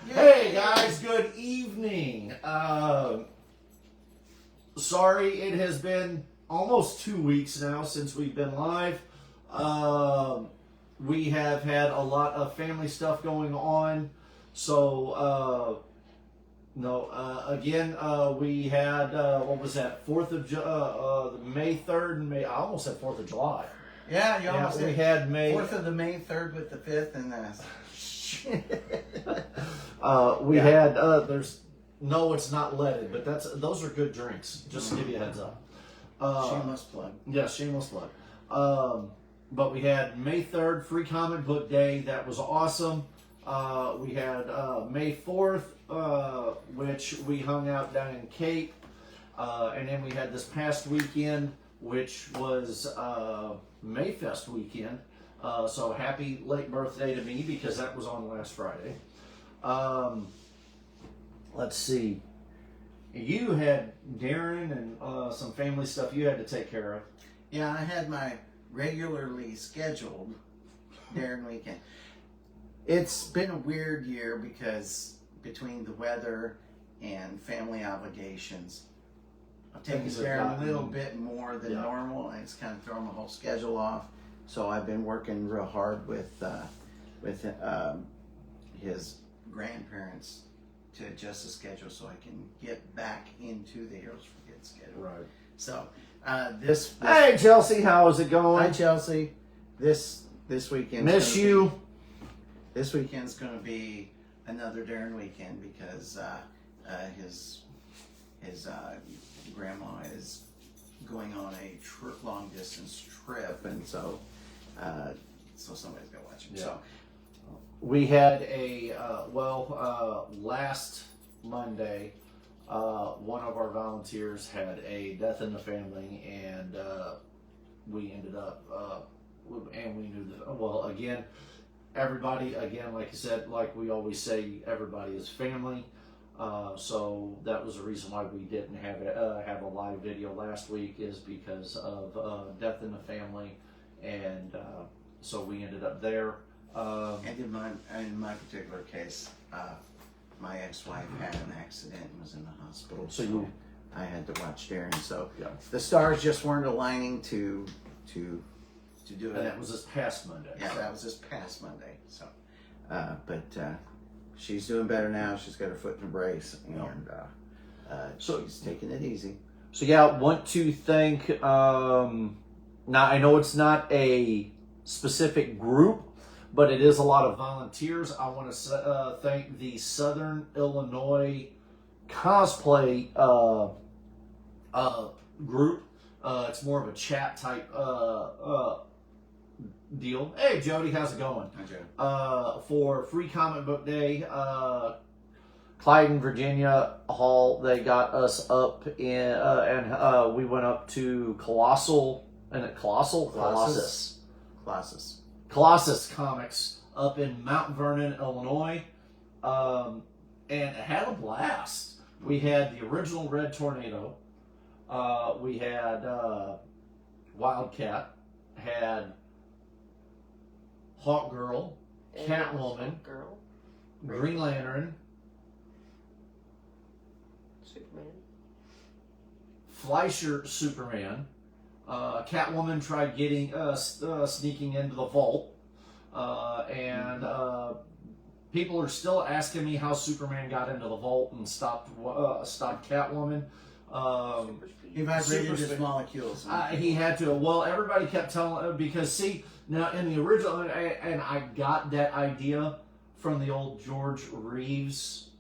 Hey guys, good evening. Sorry, it has been almost 2 weeks now since we've been live. We have had a lot of family stuff going on. So, we had, what was that, May 3rd and May, I almost said 4th of July. Yeah, you almost we did. had May 4th of the May, 3rd with the 5th, and it's not leaded, but those are good drinks. Just to give you a heads up. shameless plug. Yeah, shameless plug. But we had May 3rd, Free Comic Book Day. That was awesome. We had May 4th, which we hung out down in Cape. And then we had this past weekend, which was Mayfest weekend. So happy late birthday to me because that was on last Friday. Let's see. You had Darren and some family stuff you had to take care of. Yeah, I had my regularly scheduled Darren weekend. It's been a weird year because between the weather and family obligations, I've taken Darren a little bit more than normal, and it's kind of thrown my whole schedule off. So I've been working real hard with his grandparents to adjust the schedule so I can get back into the Heroes for Kids schedule. Right. So this Hey Chelsea, how's it going? hi Chelsea. This weekend. Miss you. This weekend's going to be another Darren weekend because his grandma is going on a long distance trip, and so somebody's got to watch him. Yeah. So We had last Monday, one of our volunteers had a death in the family, and we ended up, and we knew that, everybody, like you said, like we always say, everybody is family. So that was the reason why we didn't have a live video last week, is because of death in the family, and so we ended up there. and in my particular case, my ex-wife had an accident and was in the hospital, so I had to watch Darren. So the stars just weren't aligning to do it. And that was this past Monday. Yeah, that was this past Monday. So, but she's doing better now. She's got her foot in a brace, and so she's taking it easy. So want to thank. Now I know it's not a specific group, but it is a lot of volunteers. I want to thank the Southern Illinois cosplay group. It's more of a chat type deal. Hey Jody, how's it going? Hi, Joe. For Free Comic Book Day, Clyde, Virginia Hall, they got us up in, and we went up to Colossus Comics up in Mount Vernon, Illinois, and had a blast. We had the original Red Tornado. We had Wildcat, had Hawk Girl, Catwoman, Green Lantern, Fleischer Superman. Catwoman tried getting sneaking into the vault, and people are still asking me how Superman got into the vault and stopped Catwoman. He vibrated his molecules. He had to. Well, everybody kept telling, because see, now in the original, and I got that idea from the old George Reeves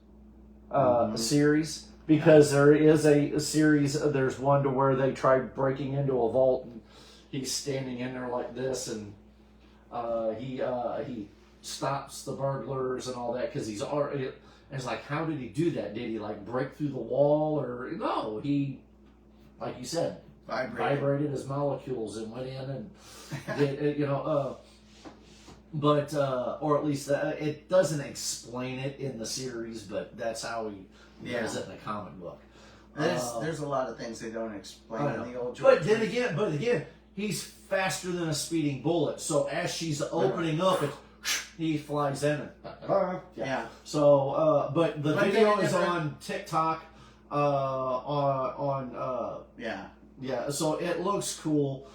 series, because there is a series, there's one to where they tried breaking into a vault, and he's standing in there like this, and he stops the burglars and all that, because he's already, it's like, how did he do that? Did he like break through the wall, or no, he, like you said, vibrated his molecules and went in and did, but or at least it doesn't explain it in the series, but that's how he does it in the comic book. There's a lot of things they don't explain in the old. But then again, he's faster than a speeding bullet. So as she's opening up, it's he flies in and Yeah. So, but the One video thing I is never- on TikTok. Yeah. So it looks cool.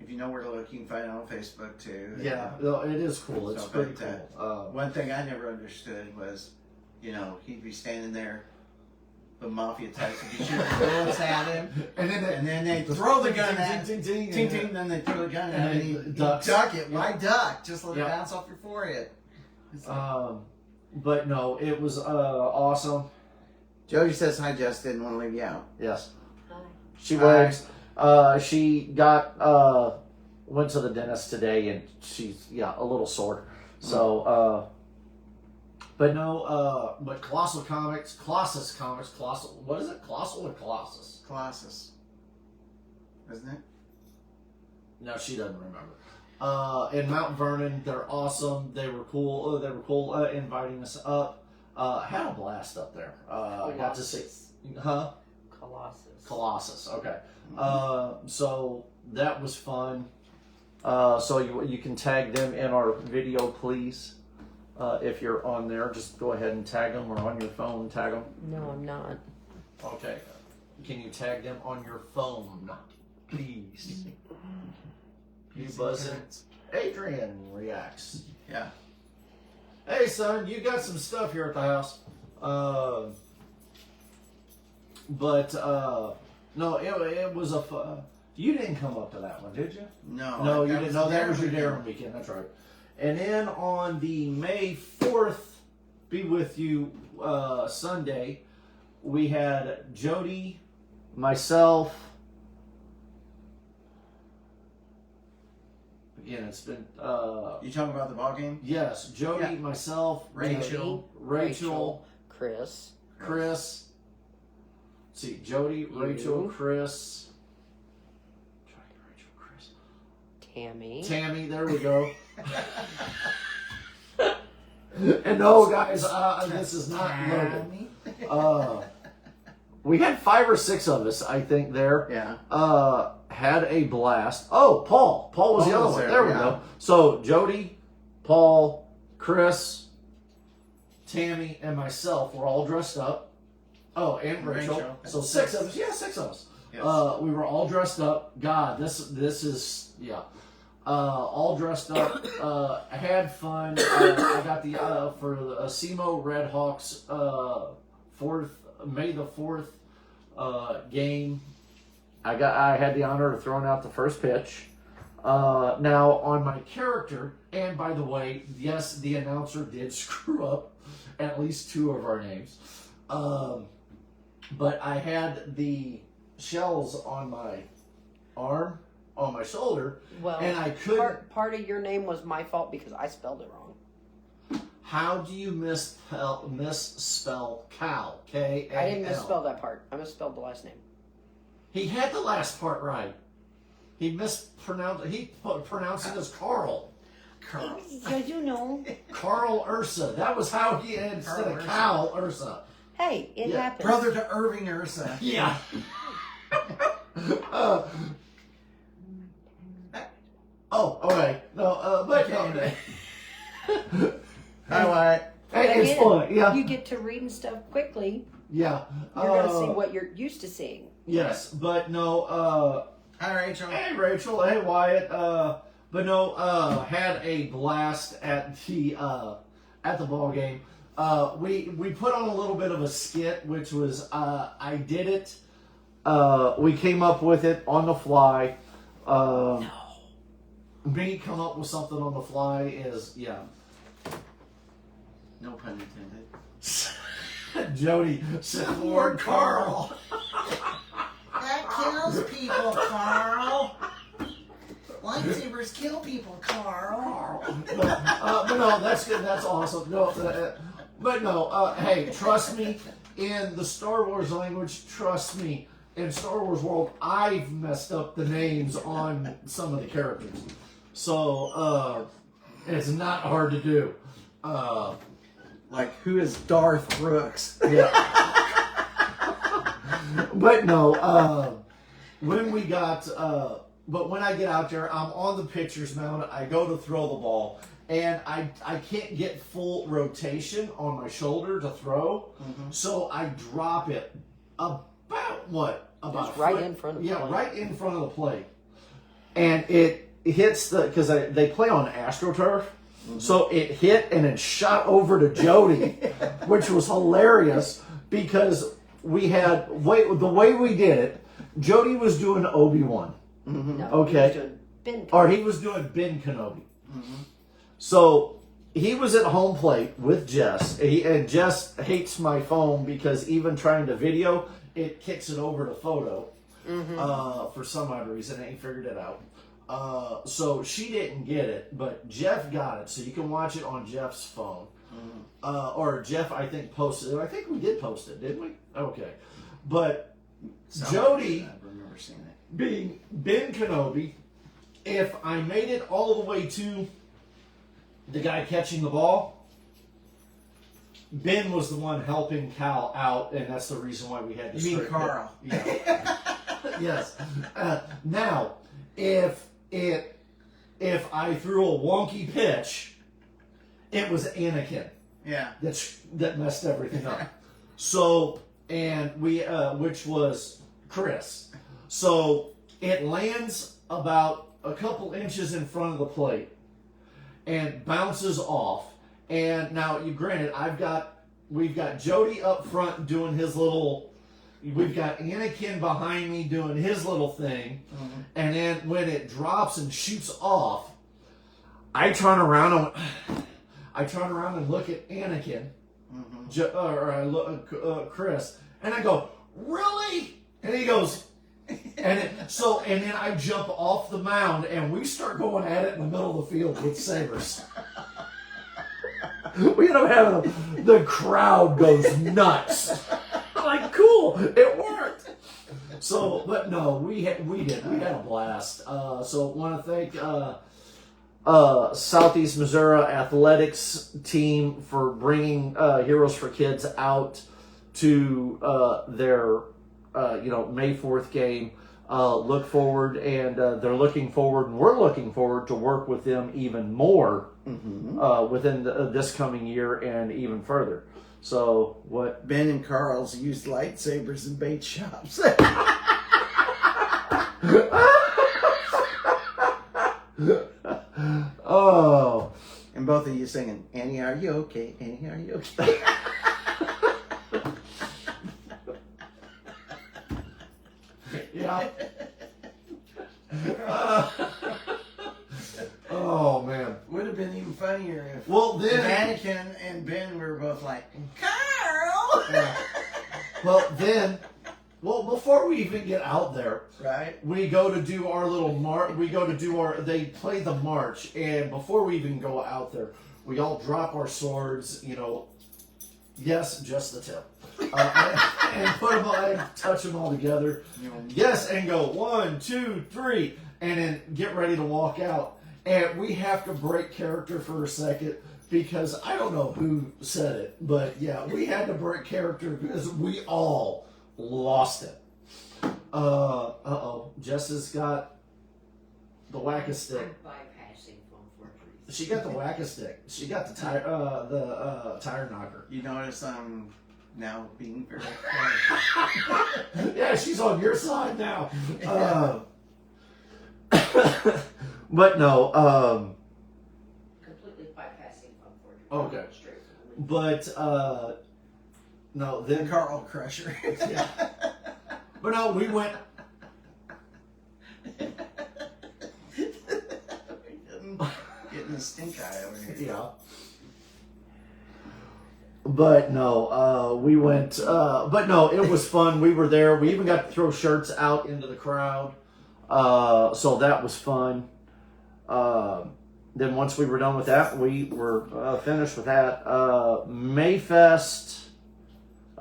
If you know where to look, you can find it on Facebook too. Yeah, no, it is cool. It's So, pretty but, cool. One thing I never understood was, he'd be standing there, the mafia types would be shooting bullets at him, and then they throw the gun at ting, him. ting, ting, Ting, ting, ting, then they throw the gun at him, And and he he ducks. duck it. Why duck? Just let it Yeah. bounce off your forehead. It's like- But no, it was awesome. Jody says hi, Jess. Didn't want to leave you out. Yes, Hi. she Hi. wags. She got went to the dentist today, and she's a little sore. So, but no, but Colossus Comics. What is it? Colossal or Colossus? Colossus, isn't it? No, she doesn't remember. In Mount Vernon, they're awesome. They were cool. They were cool inviting us up. Had a blast up there. I got to see, Colossus. Okay. So that was fun. So you can tag them in our video, please. If you're on there, just go ahead and tag them, or on your phone, tag them. No, I'm not. Okay. Can you tag them on your phone, please? You buzzing? Adrian reacts. Yeah. Hey, son, you got some stuff here at the house. No, it was a. You didn't come up to that one, did you? No. No, you that didn't. was No, that was your weekend. Darren weekend. That's right. And then on the May 4th, Be With You Sunday, we had Jody, myself. Again, it's been. You talking about the ball game? Yes, Jody, Yeah. myself, Rachel. Rachel, Chris. Chris. Let's see, Jody, Rachel, You. Chris. Jody, Rachel, Chris. Tammy. Tammy, there we go. And no, guys, this is not Logan. We had 5 or 6 of us, I think, there. Yeah. Had a blast. Oh, Paul. Paul was the Paul other was one. there, There we yeah. go. So, Jody, Paul, Chris, Tammy, and myself were all dressed up. Oh, and Rachel. Rachel. So 6 of us. Yeah, 6 of us. Yes. We were all dressed up. God, this is all dressed up. I had fun. I got the for the SEMO Red Hawks May the 4th game. I had the honor of throwing out the first pitch. Now on my character, and by the way, yes, the announcer did screw up at least 2 of our names. But I had the shells on my arm, on my shoulder, Well, and I couldn't. part of your name was my fault because I spelled it wrong. How do you misspell Cal? K-A-L. I didn't misspell that part. I misspelled the last name. He had the last part right. He mispronounced. He pronounced it as Carl. Carl. Yeah, you know. Carl Ursa. That was how he had instead Carl of Ursa. Cal Ursa. Hey, it Yeah. happens. Brother to Irving Ursa. Yeah. Okay. No, but Okay. All right. Hey, it's Again, fun. Yeah. You get to reading stuff quickly. Yeah. You're going to see what you're used to seeing. Yes, but no. Hi, Rachel. Hey, Rachel. Hey, Wyatt. But no. Had a blast at the ball game. We put on a little bit of a skit, which was I did it. We came up with it on the fly. Me come up with something on the fly is No pun intended. Jody said Lord Carl. That kills people, Carl. Lightsabers kill people, Carl. But no, that's good. That's awesome. No, but no. Hey, trust me. In the Star Wars language, trust me. In Star Wars world, I've messed up the names on some of the characters, so it's not hard to do. Like, who is Darth Brooks? Yeah. But no, when we got, but when I get out there, I'm on the pitcher's mound. I go to throw the ball, and I can't get full rotation on my shoulder to throw, so I drop it about what? About Just right in front of the yeah, plate. right in front of the plate, and it hits because they play on AstroTurf, so it hit and it shot over to Jody, which was hilarious because we had the way we did it. Jody was doing Obi-Wan, No, okay, he was doing Ben Kenobi. So he was at home plate with Jess, and Jess hates my phone because even trying to video, it kicks it over to photo for some odd reason. I ain't figured it out. So she didn't get it, but Jeff got it, so you can watch it on Jeff's phone. Or Jeff, I think, posted it. I think we did post it, didn't we? Okay. But Jody, I remember seeing it. being Ben Kenobi, if I made it all the way to the guy catching the ball, Ben was the one helping Cal out, and that's the reason why we had to. You mean Carl? Yeah. Yes. Now, if I threw a wonky pitch, it was Anakin. Yeah. That messed everything up. So, and we, which was Chris. So it lands about a couple inches in front of the plate and bounces off. And now, granted, we've got Jody up front doing his little. We've got Anakin behind me doing his little thing, and then when it drops and shoots off, I turn around and look at Anakin, or I look Chris, and I go, "Really?" And he goes, and then I jump off the mound, and we start going at it in the middle of the field with sabers. We end up having the crowd goes nuts. Like, cool, it worked. So, but no, we had a blast. So want to thank Southeast Missouri athletics team for bringing Heroes for Kids out to their May 4th game. Look forward, and they're looking forward, and we're looking forward to work with them even more within this coming year and even further. So what? Ben and Carl's used lightsabers in bait shops. Oh. And both of you singing, "Annie, are you okay? Annie, are you okay?" Yeah. Oh man. Would have been even funnier if then Anakin and Ben were both like, "Carl!" before we even get out there, Right? we go to do our little march. They play the march, and before we even go out there, we all drop our swords. Yes, just the tip, and put them all, and touch them all together. Yes, and go 1, 2, 3, and then get ready to walk out. And we have to break character for a second because I don't know who said it, but yeah, we had to break character because we all lost it. Jess has got the whack-a-stick. I'm bypassing phone forgeries. She got the whack-a-stick. She got the tire knocker. You notice I'm now being very Yeah, she's on your side now. But no. Completely bypassing phone forgeries. Okay. Straight from the But no. the Then Carl Crusher. yeah. But no, we went. Getting the stink eye over here. Yeah. But no, we went. But no, it was fun. We were there. We even got to throw shirts out into the crowd. So that was fun. Then once we were done with that, we were finished with that. Mayfest.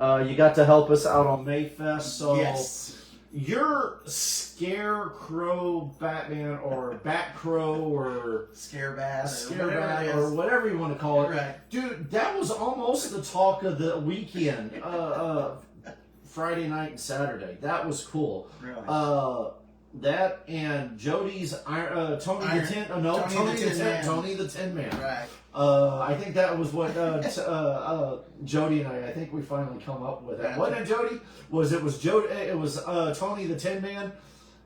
You got to help us out on Mayfest. So Yes. you're Scarecrow Batman or Batcrow or Scarebat or whatever you want to call it. Right. Dude, that was almost the talk of the weekend. Friday night and Saturday. That was cool. Really? that and Jody's Tony Tony the Tin Man. Right. I think that was what Jody and I think we finally come up with that. Wasn't it, Jody? It was Tony the Tin Man,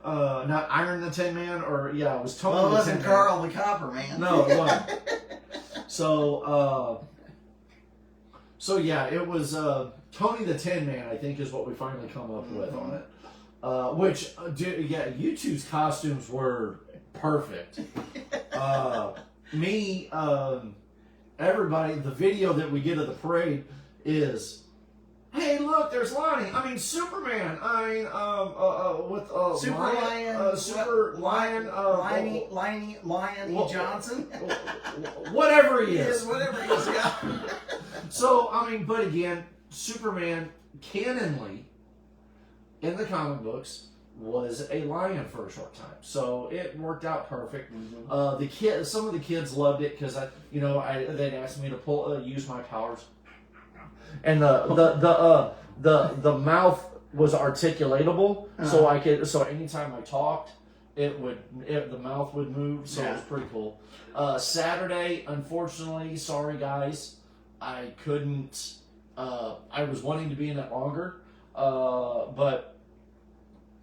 not Iron the Tin Man, or it was Tony. Well, it the wasn't Tin Carl the Copper Man. No, it wasn't. So yeah, it was Tony the Tin Man. I think is what we finally come up with on it. You two's costumes were perfect. Everybody, the video that we get of the parade is, hey, look, there's Lonnie. I mean, Superman. I mean, with Super Lion, Lion E. Johnson. Whatever he is. Whatever he is, yeah. So, I mean, but again, Superman, canonly, in the comic books, was a lion for a short time, so it worked out perfect. Mm-hmm. Some of the kids loved it because they'd asked me to use my powers, and the mouth was articulatable, so I could. So anytime I talked, the mouth would move, so it was pretty cool. Saturday, unfortunately, sorry guys, I couldn't. I was wanting to be in it longer, but.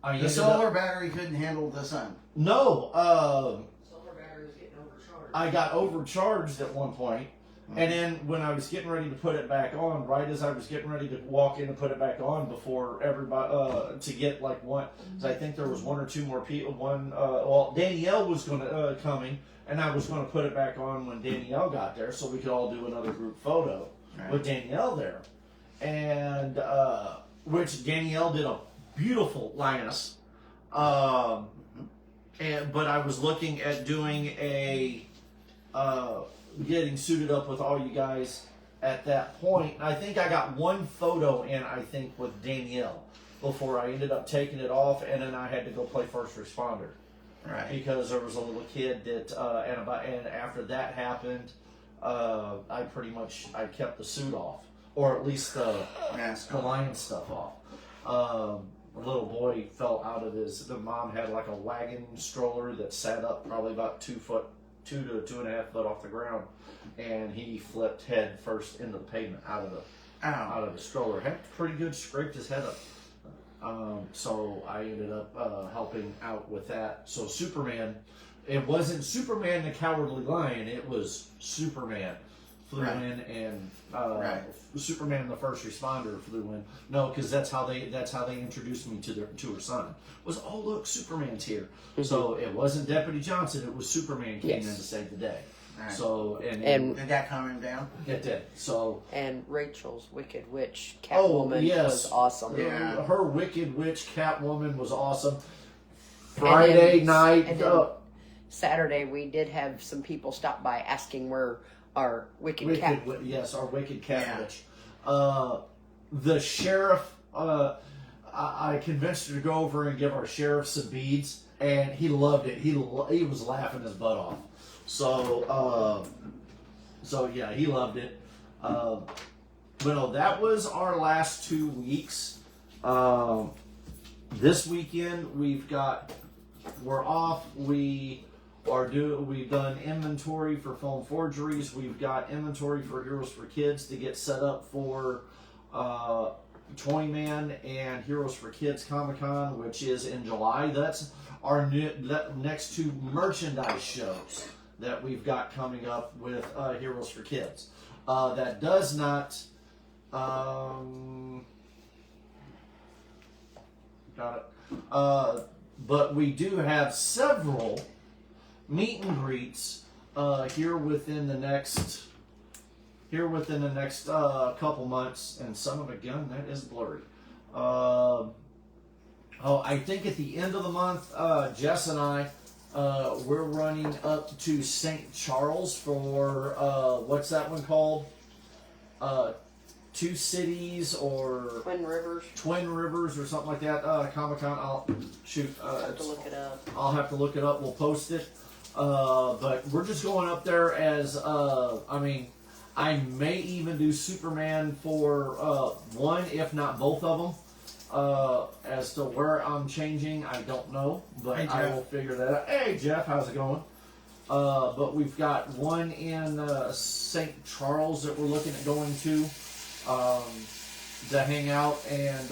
The solar battery couldn't handle the sun. No. Solar battery was getting overcharged. I got overcharged at one point, and then when I was getting ready to put it back on, right as I was getting ready to walk in and put it back on before everybody, to get like one, because I think there was one or two more people, Danielle was coming, and I was going to put it back on when Danielle got there so we could all do another group photo with Danielle there. And, which Danielle did a beautiful lioness, but I was looking at doing getting suited up with all you guys at that point. I think I got one photo in, I think, with Danielle before I ended up taking it off, and then I had to go play first responder, right? Because there was a little kid that, and after that happened, I kept the suit off, or at least the lion stuff off. A little boy fell out of the mom had like a wagon stroller that sat up probably about 2 to 2.5 foot off the ground, and he flipped head first into the pavement out of the stroller. Had pretty good, scraped his head up. So I ended up helping out with that. So Superman, it wasn't Superman the Cowardly Lion, it was Superman flew in, and Superman the First Responder flew in. No, because that's how they introduced me to her son. Was, oh look, Superman's here. Mm-hmm. So it wasn't Deputy Johnson, it was Superman came in to save the day. Right. So and did that calm him down? It did. So and Rachel's Wicked Witch Catwoman was awesome. Yeah, her Wicked Witch Catwoman was awesome. Friday night. And then Saturday we did have some people stop by asking where our wicked cat. Yes, our wicked cat witch. The sheriff, I convinced her to go over and give our sheriff some beads, and he loved it. He was laughing his butt off. So yeah, he loved it. But no, that was our last 2 weeks. This weekend we're off. We've done inventory for foam forgeries. We've got inventory for Heroes for Kids to get set up for Toyman and Heroes for Kids Comic-Con, which is in July. That's our next 2 merchandise shows that we've got coming up with Heroes for Kids. That does not... got it. But we do have several meet and greets here within the next couple months, and son of a gun, that is blurry. I think at the end of the month, Jess and I, we're running up to St. Charles for what's that one called? Two Cities or Twin Rivers or something like that. Comic-Con. I'll have to look it up. I'll have to look it up. We'll post it. But we're just going up there as I may even do Superman for one, if not both of them. As to where I'm changing, I don't know, but Hey, I Jeff. will figure that out. Hey, Jeff, how's it going? But we've got one in St. Charles that we're looking at going to hang out and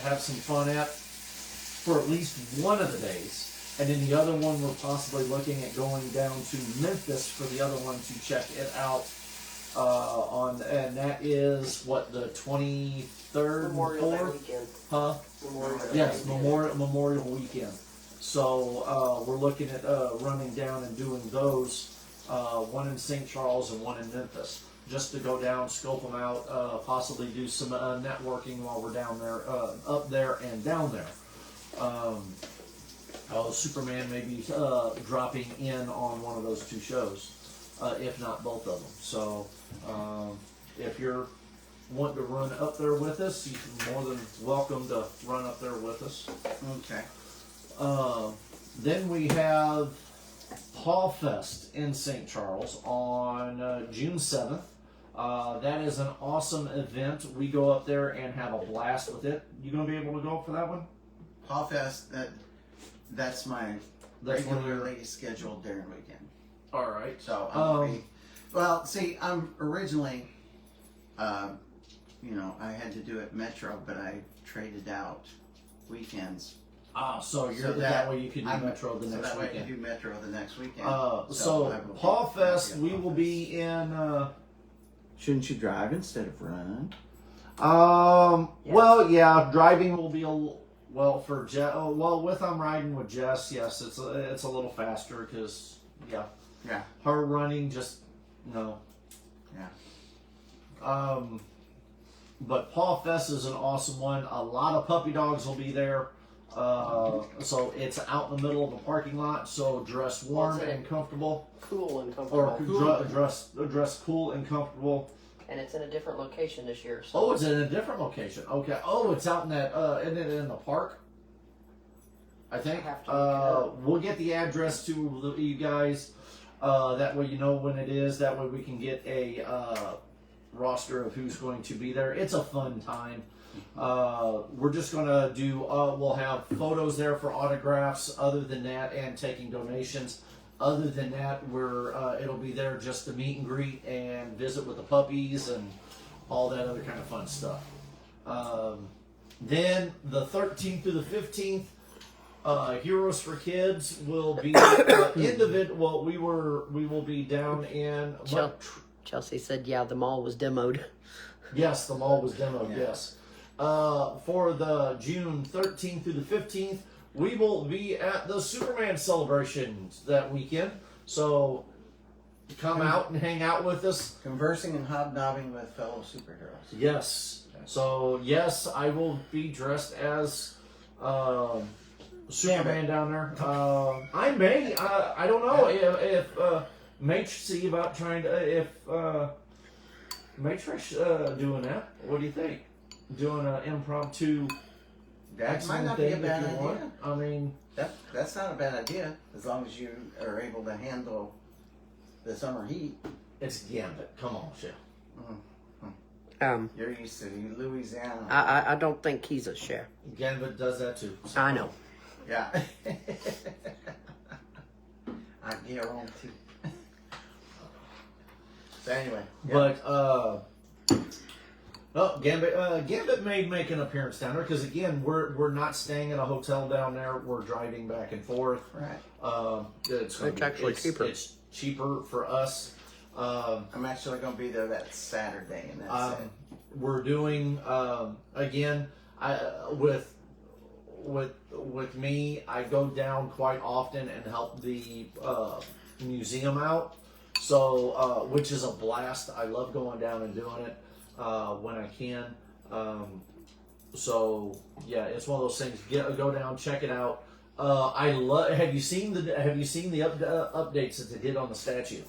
have some fun at for at least one of the days. And then the other one, we're possibly looking at going down to Memphis for the other one to check it out. And that is what, the 23rd, Memorial Day 4th? weekend. Huh? Memorial Day Yes, weekend. Memorial Weekend. So we're looking at running down and doing those, one in St. Charles and one in Memphis, just to go down, scope them out, possibly do some networking while we're down there, up there and down there. Superman may be dropping in on one of those two shows, if not both of them. So if you're wanting to run up there with us, you're more than welcome to run up there with us. Okay. Then we have Paw Fest in St. Charles on June 7th. That is an awesome event. We go up there and have a blast with it. You going to be able to go up for that one? Paw Fest, that's my That's one of your- regularly scheduled during the weekend. All right. So I'm gonna be, well, see, I'm originally, I had to do it Metro, but I traded out weekends. So you're So that way you can do I'm- Metro the so next that way I weekend. can do Metro the next weekend. So I will Paw be- Fest, I'll we be at will Paw be in. Shouldn't you drive instead of run? Well, yeah, driving will be for Jess. With I'm riding with Jess, yes, it's a little faster because Yeah. her running just no. Yeah. But Paw Fest is an awesome one. A lot of puppy dogs will be there. So it's out in the middle of a parking lot. So dress warm What's it? and comfortable, Cool and or comfortable. dress cool and comfortable. And it's in a different location this year. So Oh, it's in a different location. Okay. Oh, it's out in that. Isn't it in the park? I think. I have to look it up. We'll get the address to you guys. That way you know when it is. That way we can get a roster of who's going to be there. It's a fun time. We're just gonna do. We'll have photos there for autographs. Other than that, and taking donations. Other than that, it'll be there just to meet and greet and visit with the puppies and all that other kind of fun stuff. Then the 13th through the 15th, Heroes for Kids will be individual. We will be down in. Chelsea said, "Yeah, the mall was demoed." Yes, the mall was demoed. Yeah. Yes. For the June 13th through the 15th, we will be at the Superman celebrations that weekend. So come out and hang out with us. Conversing and hobnobbing with fellow superheroes. Yes. So yes, I will be dressed as Superman down there. I may. I don't know if Matrix see about trying to Matrix doing that. What do you think? Doing an impromptu. That might not be a thing bad if you want. idea. I mean, That's not a bad idea, as long as you are able to handle the summer heat. it's Gambit. Come on, Chef. You're used to Louisiana. I don't think he's a chef. Gambit does that too. I know. Yeah. I guarantee. So anyway. Yeah. But Gambit may make an appearance down there because again, we're not staying at a hotel down there. We're driving back and forth. Right. It's actually cheaper. It's cheaper for us. I'm actually going to be there that Saturday, and that's it. We're doing again. With me, I go down quite often and help the museum out. So, which is a blast. I love going down and doing it when I can. So yeah, it's one of those things. Go down, check it out. I love. Have you seen the updates that they did on the statue?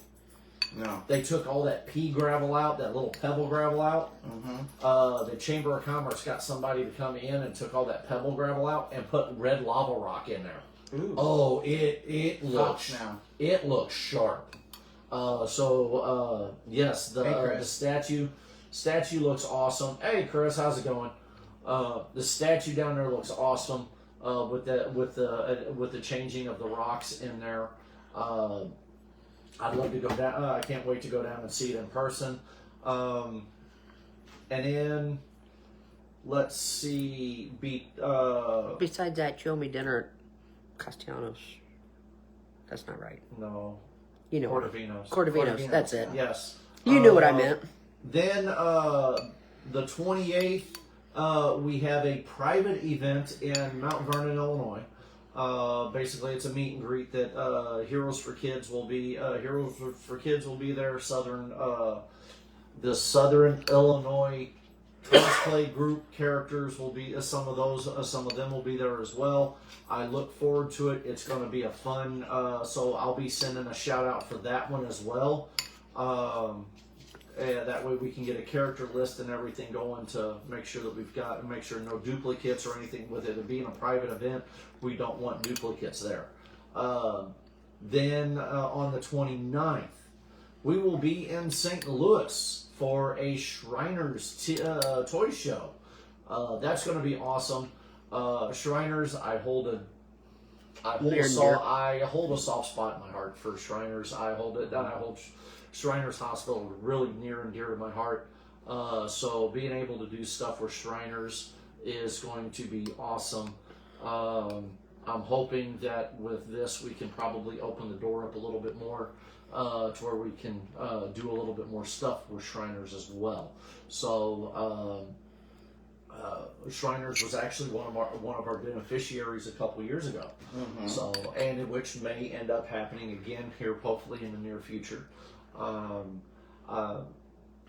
No. They took all that pea gravel out, that little pebble gravel out. Mm-hmm. The Chamber of Commerce got somebody to come in and took all that pebble gravel out and put red lava rock in there. Ooh. Oh, it looks now. it looks sharp. Yes, Hey, the Chris. statue looks awesome. Hey, Chris, how's it going? The statue down there looks awesome with the changing of the rocks in there. I'd love to go down. I can't wait to go down and see it in person. And then let's see. Besides that, show me dinner at Castellanos. That's not right. No. You know. Cordovinos. That's it. Yes. You knew what I meant. Then the 28th, we have a private event in Mount Vernon, Illinois. Basically, it's a meet and greet that Heroes for Kids will be. Heroes for Kids will be there. The Southern Illinois cosplay group characters will be. Some of them will be there as well. I look forward to it. It's going to be a fun. So I'll be sending a shout out for that one as well. And that way we can get a character list and everything going to make sure that make sure no duplicates or anything with it. Being a private event, we don't want duplicates there. Then on the 29th, we will be in St. Louis for a Shriners toy show. That's going to be awesome. Shriners, I hold a soft spot in my heart for Shriners. I hold Shriners Hospital really near and dear to my heart. So being able to do stuff with Shriners is going to be awesome. I'm hoping that with this we can probably open the door up a little bit more to where we can do a little bit more stuff with Shriners as well. So Shriners was actually one of our beneficiaries a couple years ago. Mm-hmm. So, and which may end up happening again here, hopefully in the near future.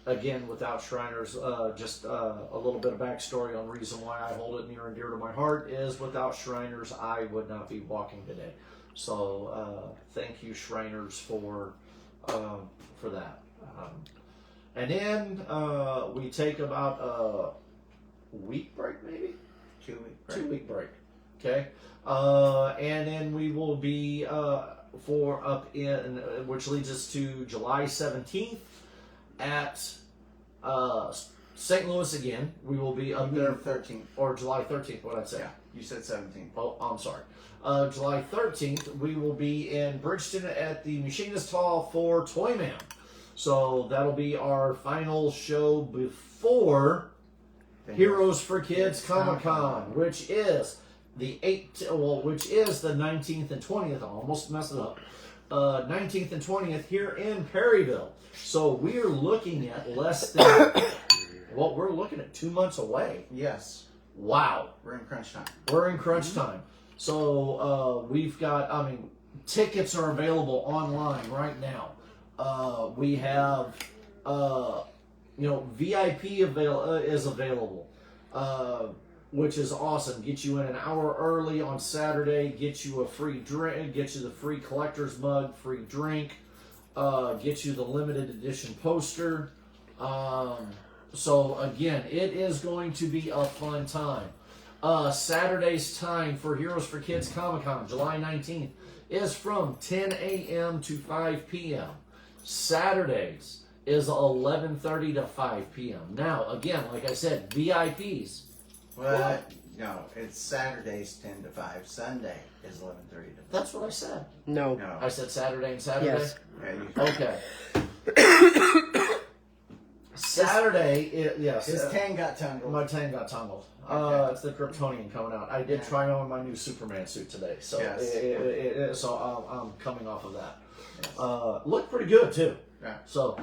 Again, without Shriners, just a little bit of backstory on the reason why I hold it near and dear to my heart is without Shriners, I would not be walking today. So thank you, Shriners, for that. And then we take about a week break, maybe 2 week break. 2 week break. Okay, and then we will be which leads us to July 17th at St. Louis again. We will be up there 13th or July 13th. What I'd say? Yeah, you said 17th. Oh, I'm sorry. July 13th, we will be in Bridgeton at the Machinist Hall for Toyman. So that'll be our final show before Heroes for Kids Comic-Con, which is the 19th and 20th. I almost messed it up. 19th and 20th here in Perryville. So we're looking at less than, we're looking at 2 months away. Yes. Wow. We're in crunch time. We're in crunch time. So we've got, tickets are available online right now. We have, VIP is available, which is awesome. Get you in an hour early on Saturday, get you a free drink, get you the free collector's mug, free drink, get you the limited edition poster. So again, it is going to be a fun time. Saturday's time for Heroes for Kids Comic-Con, July 19th, is from 10 a.m. to 5 p.m. Saturdays is 11:30 to 5 p.m. Now, again, like I said, VIPs. Well, no, it's Saturdays 10 to 5. Sunday is 11:30 to 5. That's what I said. No. I said Saturday and Saturday? Yes. Yeah, Okay. Saturday, yes. His tang got tangled. My tang got tangled. Okay. It's the Kryptonian coming out. I did try on my new Superman suit today, so Yes. so I'm coming off of that. Yes. Looked pretty good too. Yeah. So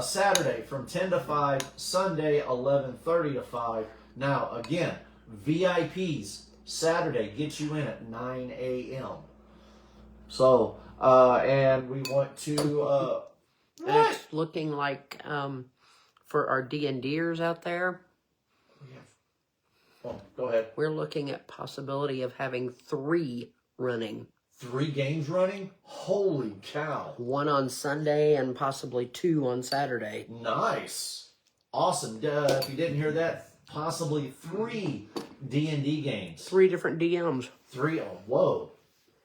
Saturday from 10 to 5, Sunday 11:30 to 5. Now again, VIPs Saturday get you in at 9 a.m. So and we want to. It's looking like for our D&Ders out there, Oh, go ahead. we're looking at possibility of having 3 running. 3 games running? Holy cow. 1 on Sunday and possibly 2 on Saturday. Nice. Awesome. If you didn't hear that, possibly 3 D&D games. 3 different DMs. 3. Oh, whoa.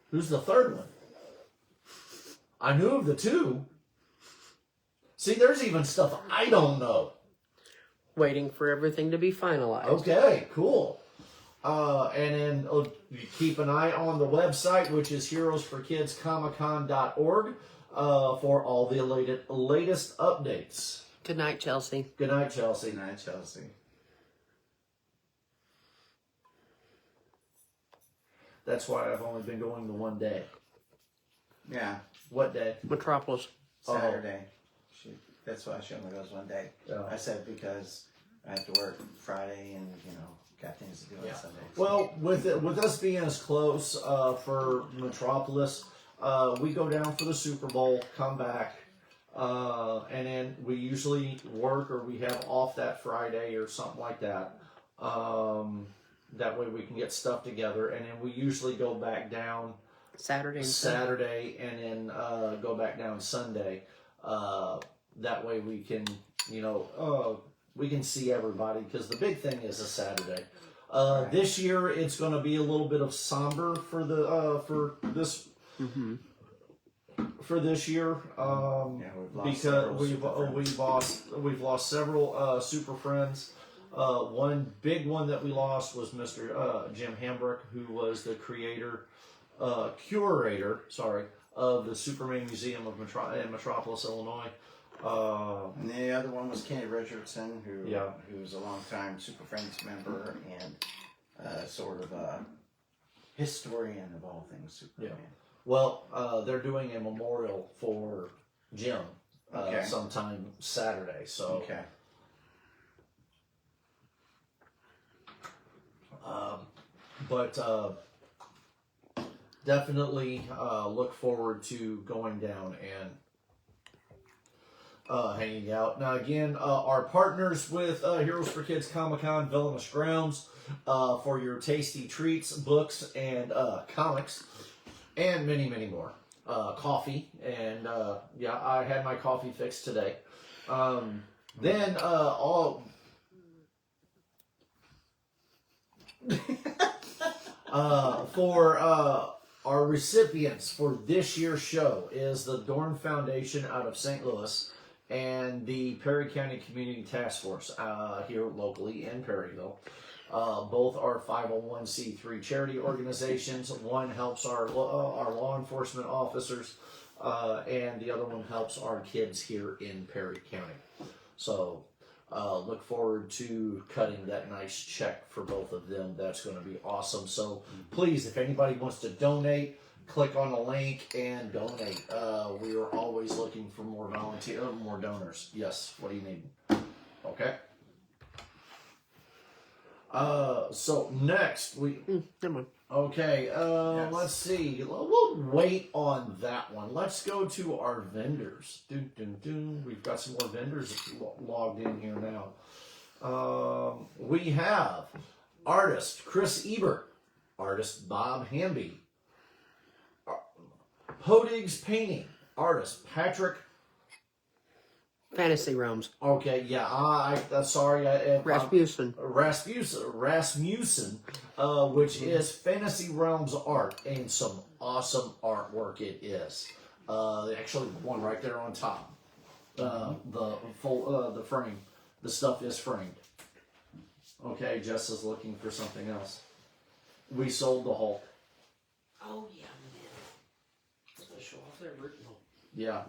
Who's the third one? I knew of the 2. See, there's even stuff I don't know. Waiting for everything to be finalized. Okay, cool. And then you keep an eye on the website, which is heroesforkidscomiccon.org, for all the latest updates. Good night, Chelsea. Good night, Chelsea. Good night, Chelsea. That's why I've only been going the one day. Yeah, What day? Metropolis. Saturday. That's why she only goes one day. Oh. I said because I have to work Friday and, got things to do on Sunday. Well, with us being as close for Metropolis, we go down for the Super Bowl, come back, and then we usually work or we have off that Friday or something like that. That way we can get stuff together, and then we usually go back down Saturday, and then go back down Sunday. That way we can, we can see everybody, because the big thing is a Saturday. Right. This year it's going to be a little bit of somber for the for this for this year, because we've lost several super friends. One big one that we lost was Mr. Jim Hambrick, who was the curator of the Superman Museum of in Metropolis, Illinois. And the other one was Kenny Richardson, who's a longtime Super Friends member and sort of a historian of all things Superman. Yeah. Well, they're doing a memorial for Jim sometime Saturday. So, okay. But definitely look forward to going down and hanging out. Now, again, our partners with Heroes for Kids Comic-Con, Villainous Grounds, for your tasty treats, books, and comics, and many, many more. Coffee, and I had my coffee fixed today. Then for our recipients for this year's show is the Dorn Foundation out of St. Louis and the Perry County Community Task Force here locally in Perryville. Both are 501c3 charity organizations. One helps our law enforcement officers, and the other one helps our kids here in Perry County. So look forward to cutting that nice check for both of them. That's going to be awesome. So please, if anybody wants to donate, click on the link and donate. We are always looking for more more donors. Yes. What do you need? Okay. So next Come on. okay, Yes. let's see. We'll wait on that one. Let's go to our vendors. We've got some more vendors logged in here now. We have artist Chris Ebert, artist Bob Hamby, Hodig's Painting, artist Patrick. Fantasy Realms. Okay, yeah, sorry. Rasmussen. Rasmussen, which is Fantasy Realms art, and some awesome artwork it is. Actually, one right there on top. The frame. The stuff is framed. Okay, Jess is looking for something else. We sold the Hulk. Oh, yeah, man. It's going to show off their original. Yeah,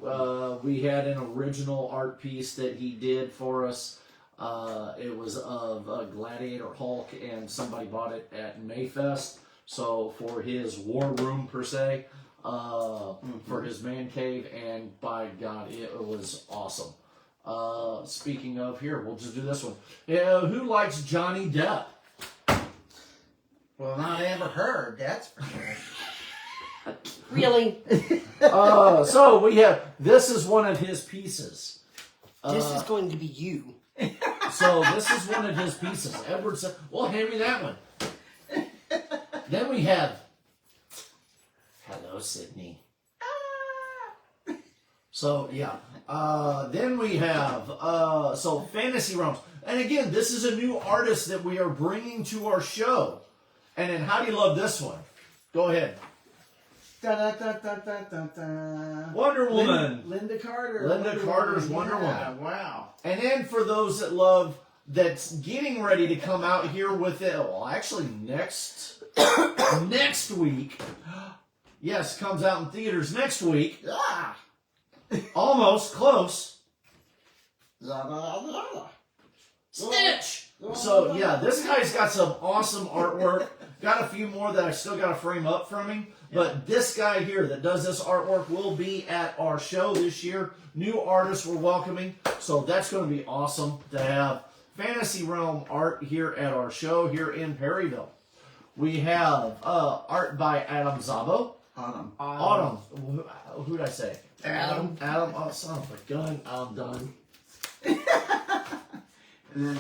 we had an original art piece that he did for us. It was of Gladiator Hulk, and somebody bought it at Mayfest. So for his war room, per se, for his man cave, and by God, it was awesome. Speaking of, here, we'll just do this one. Who likes Johnny Depp? Well, not Amber Heard, that's for sure. Really? So we have, this is one of his pieces. This is going to be you. So this is one of his pieces. Edward said, well, hand me that one. Then we have, hello, Sydney. So, yeah. Then we have, so Fantasy Realms. And again, this is a new artist that we are bringing to our show. And then how do you love this one? Go ahead. Da, da, da, da, da, da, da. Wonder Woman. Linda Carter. Linda Carter's Wonder Yeah, Woman. wow. And then for those that love that's getting ready to come out here with it. Well, actually, next week. Yes, comes out in theaters next week. Ah, almost close. Stitch. So yeah, this guy's got some awesome artwork. Got a few more that I still got to frame up from him. But this guy here that does this artwork will be at our show this year. New artists we're welcoming. So that's going to be awesome to have Fantasy Realm art here at our show here in Perryville. We have art by Adam Zabo. Autumn. Who did I say? Adam. Oh, son of a gun. I'm done. And then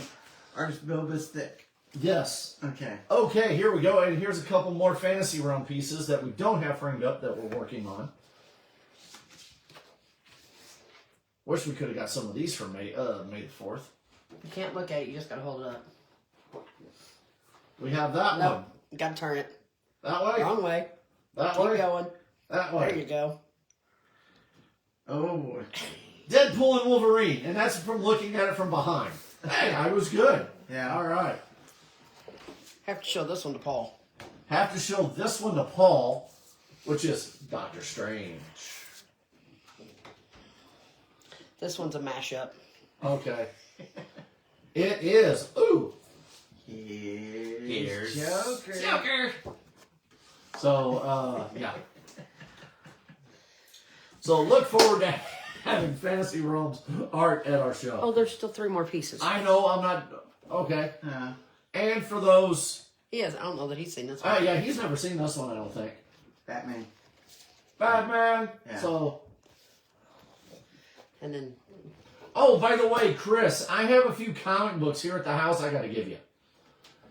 artist Bilbus Thick. Yes. Okay. Okay, here we go. And here's a couple more Fantasy Realm pieces that we don't have framed up that we're working on. Wish we could have got some of these for May the 4th. You can't look at it. You just gotta hold it up. We have that No, one. you gotta turn it. That way? Wrong way. That Keep way? going. That way. There you go. Oh boy. Deadpool and Wolverine. And that's from looking at it from behind. Hey, I was good. Yeah. All right. Have to show this one to Paul. Have to show this one to Paul, which is Doctor Strange. This one's a mashup. Okay. It is. Ooh. Here's Joker. Joker. So, yeah. So look forward to having Fantasy Realms art at our show. Oh, there's still 3 more pieces. I know I'm not... Okay. Uh, And for those... He has. I don't know that he's seen this one. yeah, he's never seen this one, I don't think. Batman. Batman. Yeah. So... And then... Oh, by the way, Chris, I have a few comic books here at the house I got to give you.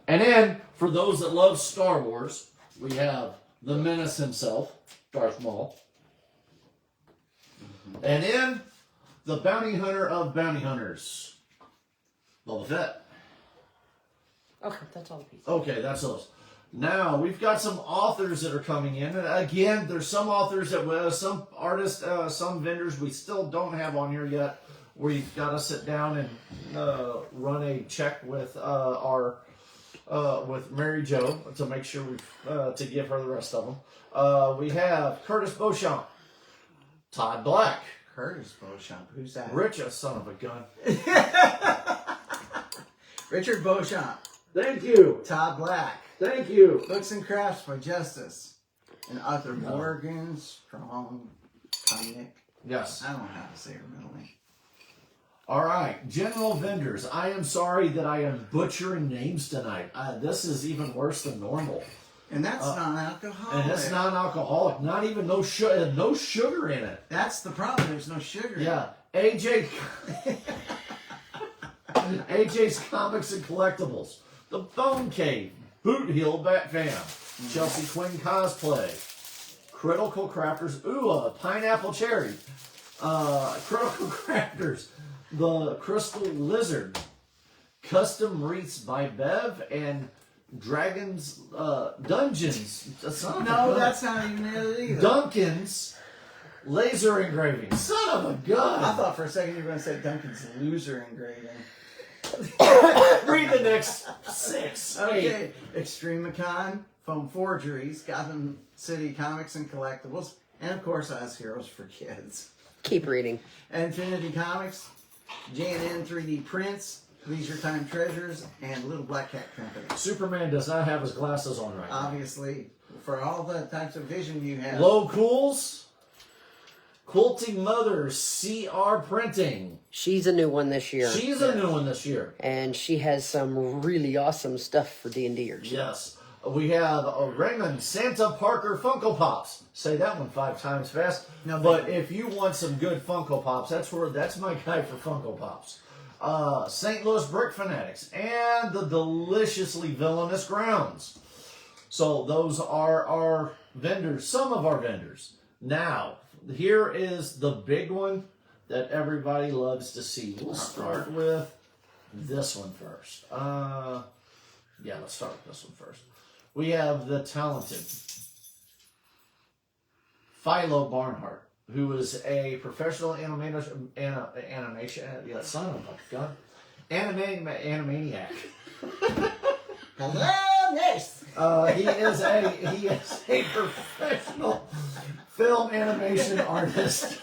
And then, for those that love Star Wars, we have the Menace himself, Darth Maul. And then, the Bounty Hunter of Bounty Hunters, Boba Fett. Okay, that's all the pieces. Okay, that's those. Now, we've got some authors that are coming in. And again, there's some authors that, some artists, some vendors we still don't have on here yet. We've got to sit down and run a check with with Mary Jo to make sure we to give her the rest of them. We have Curtis Beauchamp, Todd Black, Curtis Beauchamp. Who's that? Rich, son of a gun. Richard Beauchamp. Thank you, Todd Black. thank you. Books and Crafts by Justice. And Arthur Morgan Strong Comic. Yes. I don't know how to say her middle name. All right, general vendors. I am sorry that I am butchering names tonight. This is even worse than normal. And that's non-alcoholic. And it's non-alcoholic. Not even no sugar in it. That's the problem. There's no sugar. Yeah, AJ. AJ's Comics and Collectibles, The Bone Cave, Boot Heel Bat Fam, Chelsea Quinn Cosplay, Critical Crafters. Ooh, a Pineapple Cherry. Critical Crafters, The Crystal Lizard, Custom Wreaths by Bev, and Dragons Dungeons. No, that's not even it either. Duncan's laser engraving. Son of a gun! I thought for a second you were going to say Duncan's loser engraving. Read the next 6. Okay. Extremicon, Foam Forgeries, Gotham City Comics and Collectibles, and of course Us Heroes for Kids. Keep reading. Infinity Comics, J&N 3D Prints, Leisure Time Treasures, and Little Black Cat Company. Superman does not have his glasses on right now. Obviously, for all the types of vision you have. Low Cools, Quilting Mothers, CR Printing. She's a new one this year. She's a new one this year. And she has some really awesome stuff for D&Ders. Yes. We have Raymond Santa Parker Funko Pops. Say that one 5 times fast. No, but if you want some good Funko Pops, that's my guy for Funko Pops. St. Louis Brick Fanatics and the deliciously villainous Grounds. So those are our vendors, some of our vendors. Now, here is the big one that everybody loves to see. We'll start with this one first. Yeah, let's start with this one first. We have the talented Philo Barnhart, who is a professional animation, yeah, son of a gun, Animaniac. Hello, nurse. He is a professional film animation artist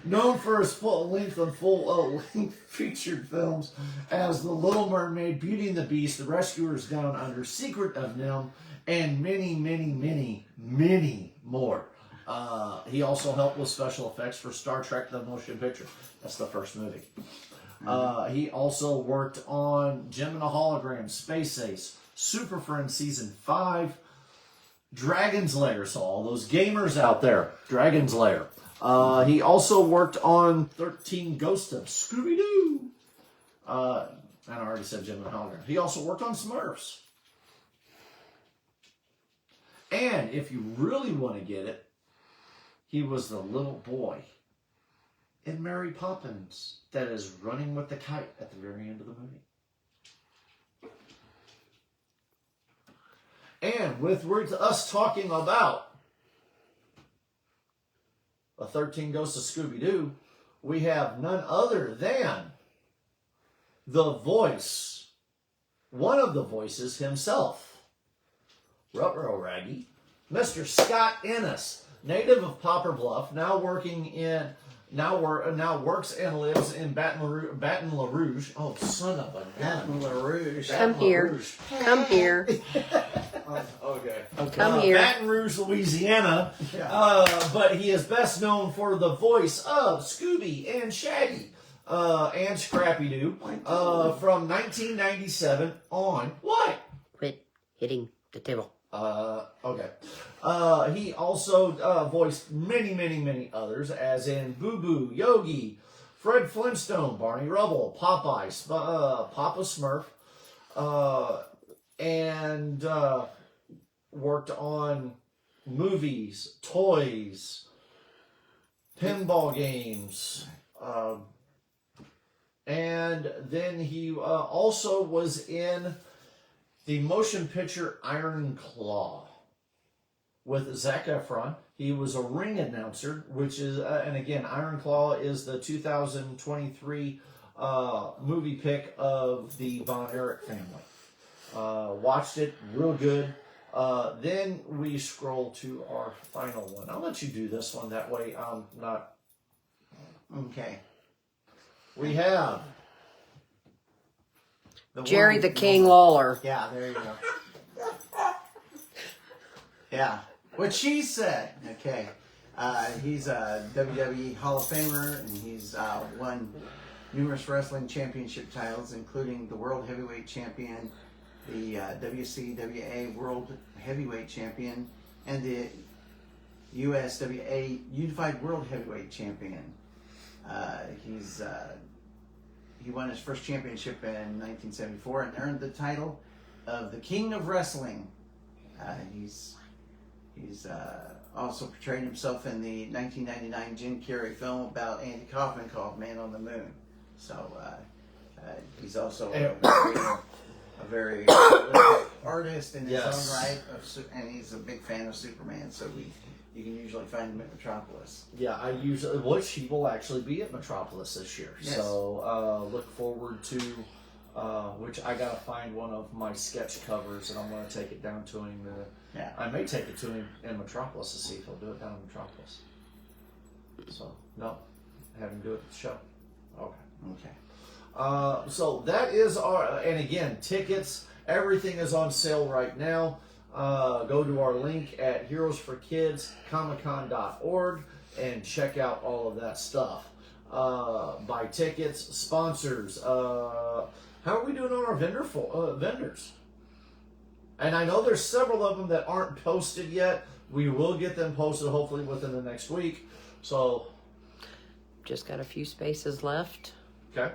known for his full-length featured films as The Little Mermaid, Beauty and the Beast, The Rescuers Down Under, Secret of NIMH, and many, many, many, many more. He also helped with special effects for Star Trek The Motion Picture. That's the first movie. He also worked on Gem and the Hologram, Space Ace, Super Friends Season 5, Dragon's Lair. So all those gamers out there, Dragon's Lair. He also worked on 13 Ghosts of Scooby-Doo. And I already said Gem and the Hologram. He also worked on Smurfs. And if you really want to get it, he was the little boy in Mary Poppins that is running with the kite at the very end of the movie. And with us talking about a 13 Ghosts of Scooby-Doo, we have none other than the voice, one of the voices himself, Ruh-roh Raggy, Mr. Scott Ennis, native of Poplar Bluff, now works and lives in Baton LaRouge. Oh, son of a gun. Baton LaRouge. Come here. Come here. Okay. Come here. Baton Rouge, Louisiana. Yeah. But he is best known for the voice of Scooby and Shaggy and Scrappy-Doo from 1997 on. What? Quit hitting the table. Okay. He also voiced many, many, many others, as in Boo Boo, Yogi, Fred Flintstone, Barney Rubble, Popeye, Papa Smurf, and worked on movies, toys, pinball games, and then he also was in the motion picture Iron Claw with Zac Efron. He was a ring announcer, which is, and again, Iron Claw is the 2023 movie pick of the Von Erich family. Watched it, real good. Then we scroll to our final one. I'll let you do this one, that way I'm not... Okay. We have... Jerry the King Lawler. Yeah, there you go. Yeah. What she said. Okay. He's a WWE Hall of Famer, and he's won numerous wrestling championship titles, including the World Heavyweight Champion, the WCWA World Heavyweight Champion, and the USWA Unified World Heavyweight Champion. He won his first championship in 1974 and earned the title of the King of Wrestling. He's also portrayed himself in the 1999 Jim Carrey film about Andy Kaufman called Man on the Moon. So he's also a very artist in his own right, and he's a big fan of Superman. So you can usually find him at Metropolis. Yeah, which he will actually be at Metropolis this year. Yes. So look forward to, which I gotta find one of my sketch covers, and I'm gonna take it down to him. Yeah. I may take it to him in Metropolis to see if he'll do it down in Metropolis. So no, have him do it at the show. Okay. So that is our, and again, tickets, everything is on sale right now. Go to our link at heroesforkidscomiccon.org and check out all of that stuff. Buy tickets, sponsors. How are we doing on our vendors? And I know there's several of them that aren't posted yet. We will get them posted hopefully within the next week. So, Just got a few spaces left. okay.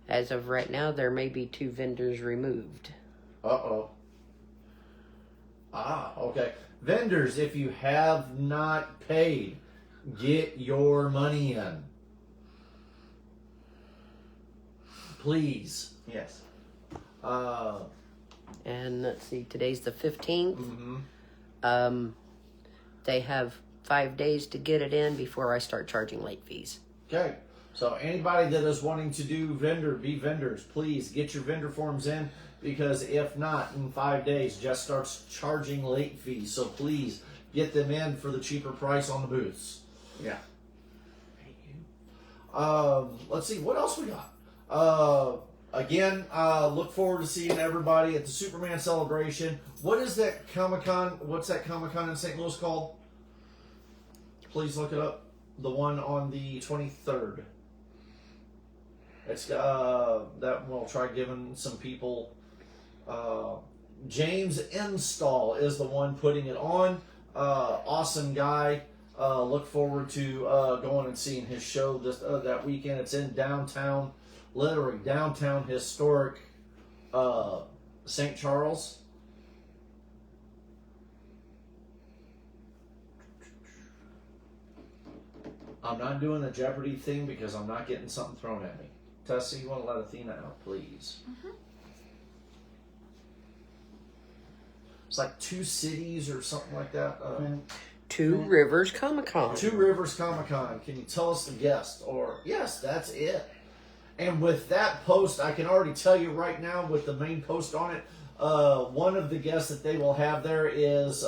As of right now, there may be 2 vendors removed. Uh-oh. Okay. Vendors, if you have not paid, get your money in. Please. Yes. And let's see, today's the 15th. Mm-hmm. They have 5 days to get it in before I start charging late fees. Okay. So anybody that is wanting to be vendors, please get your vendor forms in, because if not, in 5 days, Jess starts charging late fees. So please get them in for the cheaper price on the booths. Yeah. Let's see, what else we got? Again, look forward to seeing everybody at the Superman celebration. What is that Comic-Con? What's that Comic-Con in St. Louis called? Please look it up. The one on the 23rd. It's that we'll try giving some people. James Install is the one putting it on. Awesome guy. Look forward to going and seeing his show that weekend. It's in downtown, literally downtown historic St. Charles. I'm not doing the Jeopardy thing because I'm not getting something thrown at me. Tessa, you want to let Athena out, please? Mm-hmm. It's like Two Cities or something like that. Two Rivers Comic-Con. Two Rivers Comic-Con. Can you tell us the guest? Or, yes, that's it. And with that post, I can already tell you right now with the main post on it, one of the guests that they will have there is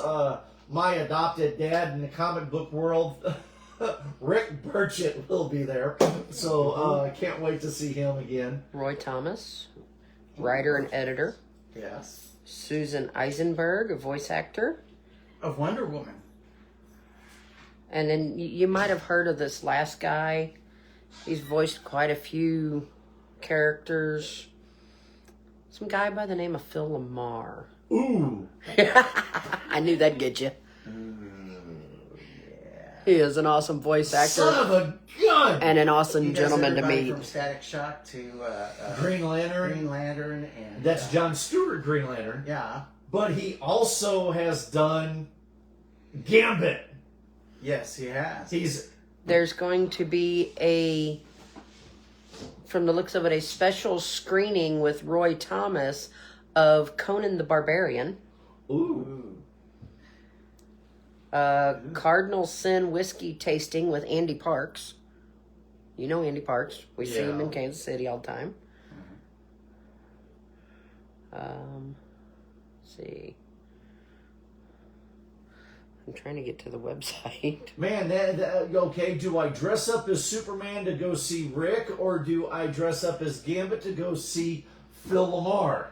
my adopted dad in the comic book world. Rick Burchett will be there. So I can't wait to see him again. Roy Thomas, writer and editor. Yes. Susan Eisenberg, a voice actor. Of Wonder Woman. And then you might have heard of this last guy. He's voiced quite a few characters. Some guy by the name of Phil Lamar. Ooh. I knew that'd get you. He is an awesome voice actor. Son of a gun! And an awesome gentleman to meet. From Static Shock to Green Lantern. Green Lantern. And That's John Stewart Green Lantern. Yeah. But he also has done Gambit. Yes, he has. There's going to be from the looks of it, a special screening with Roy Thomas of Conan the Barbarian. Ooh. Cardinal Sin whiskey tasting with Andy Parks. You know Andy Parks. We see him in Kansas City all the time. Let's see. I'm trying to get to the website. Man, okay, do I dress up as Superman to go see Rick, or do I dress up as Gambit to go see Phil Lamar?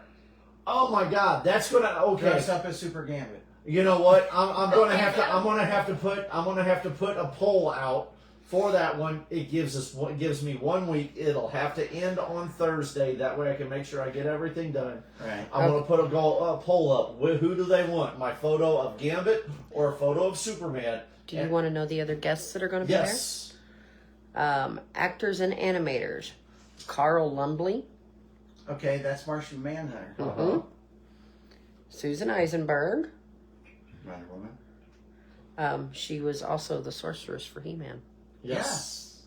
Oh my God, that's okay. Dress up as Super Gambit. You know what? I'm gonna have to put a poll out for that one. It gives me 1 week. It'll have to end on Thursday. That way I can make sure I get everything done. Right. I'm gonna put a poll up. Who do they want? My photo of Gambit or a photo of Superman? Do you want to know the other guests that are going to be Yes. there? Actors and animators. Carl Lumbly. Okay, that's Martian Manhunter. Mm-hmm. Susan Eisenberg. Wonder Woman. She was also the sorceress for He-Man. Yes.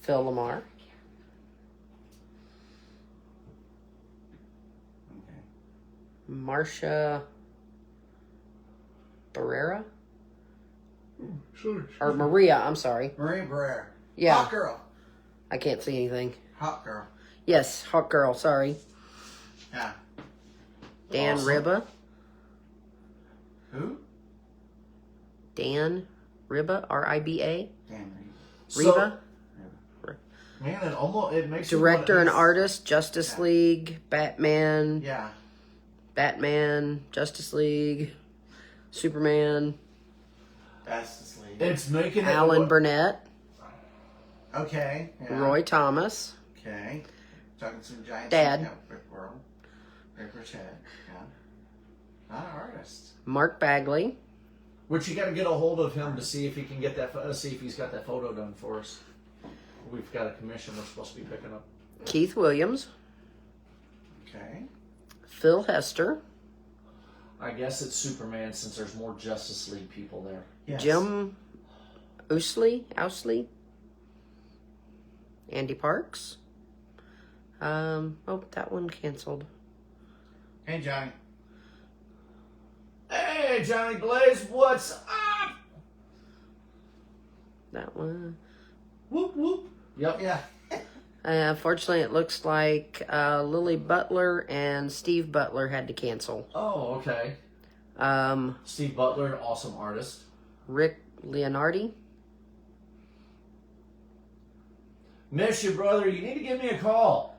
Phil Lamar. Okay. Marcia Barrera? Sure. Or Maria, I'm sorry. Maria Barrera. Yeah. Hot Girl. I can't see anything. Hot Girl. Yes, Hawk Girl, sorry. Yeah. Dan Awesome. Riba. Who? Dan Riba, R-I-B-A. Dan Riba. Man, it makes Director me and wanna- artist, Justice League, Batman, Yeah. Justice League, Superman, Justice League. It's making it Alan Burnett, Okay. Yeah. Roy Thomas, Okay. Talking some giants. Dad. In the world. Ripper's head. Yeah. Not an artist. Mark Bagley, Which you got to get a hold of him to see if he can get that. See if he's got that photo done for us. We've got a commission we're supposed to be picking up. Keith Williams, Okay. Phil Hester, I guess it's Superman since there's more Justice League people there. Yes. Jim Ousley, Andy Parks. That one canceled. Hey, Johnny. Hey, Johnny Blaze, what's up? That one. Whoop whoop. Yep. Yeah. Unfortunately, it looks like Lily Butler and Steve Butler had to cancel. Oh, okay. Steve Butler, awesome artist. Rick Leonardi. Miss you, brother. You need to give me a call.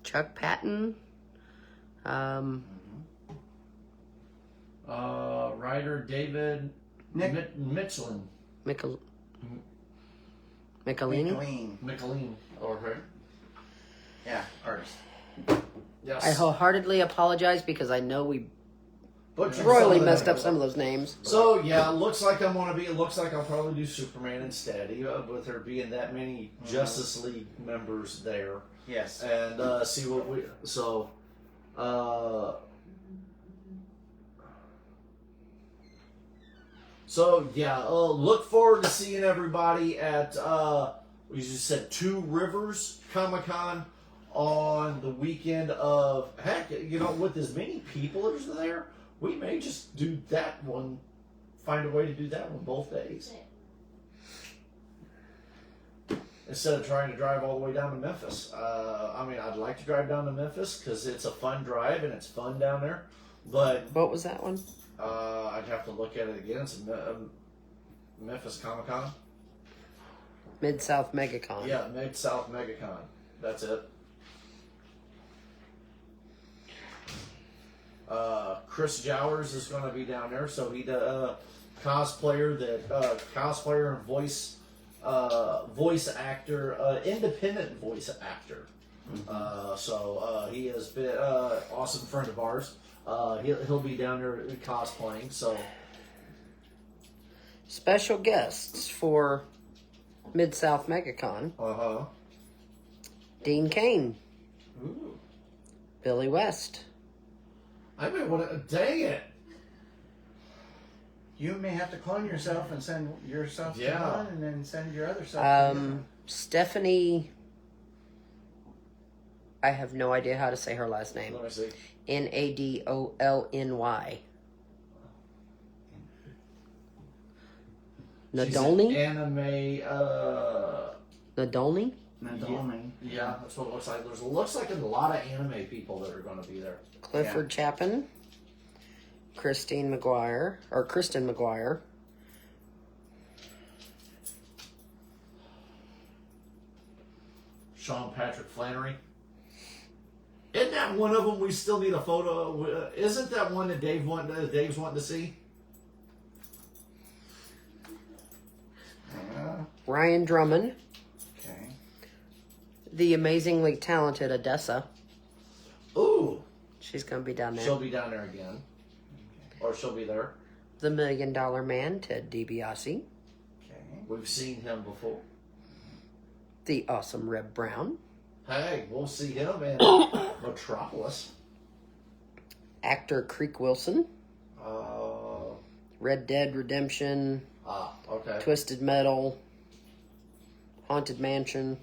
Chuck Patton. Writer David Michelin. Michelini. McLean. Okay. Yeah, artist. Yes. I wholeheartedly apologize because I know we Butchered royally some of messed them. up some of those names. So yeah, it looks like it looks like I'll probably do Superman instead, with there being that many Justice League members there. Yes. And see what we So yeah, look forward to seeing everybody at you just said Two Rivers Comic-Con on the weekend of heck, with as many people as there, we may just do that one, find a way to do that one both days. Instead of trying to drive all the way down to Memphis. I'd like to drive down to Memphis because it's a fun drive and it's fun down there. But What was that one? I'd have to look at it again. It's Memphis Comic Con. Mid-South MegaCon. Yeah, Mid-South MegaCon. That's it. Chris Jowers is going to be down there, so he cosplayer and voice actor, independent voice actor. He has been awesome friend of ours. He'll be down there cosplaying. So Special guests for Mid-South MegaCon. Dean Cain. Ooh. Billy West. I may want to. Dang it! You may have to clone yourself and send yourself to one, and then send your other self. to the other. Stephanie. I have no idea how to say her last name. Let me see. Nadolny. She's Nadolny? an anime. Nadolny? Yeah, that's what it looks like. Looks like a lot of anime people that are going to be there. Clifford Chapin. Kristen McGuire. Sean Patrick Flannery. Isn't that one of them we still need a photo of? Isn't that one that Dave's wanting to see? Ryan Drummond. Okay. The amazingly talented Odessa. Ooh. She's going to be down there. She'll be down there again. Or she'll be there. The $1 Million Man, Ted DiBiase. Okay. We've seen him before. The awesome Reb Brown. Hey, we'll see him in Metropolis. Actor Creek Wilson. Uh, Red Dead Redemption. Okay. Twisted Metal. Haunted Mansion.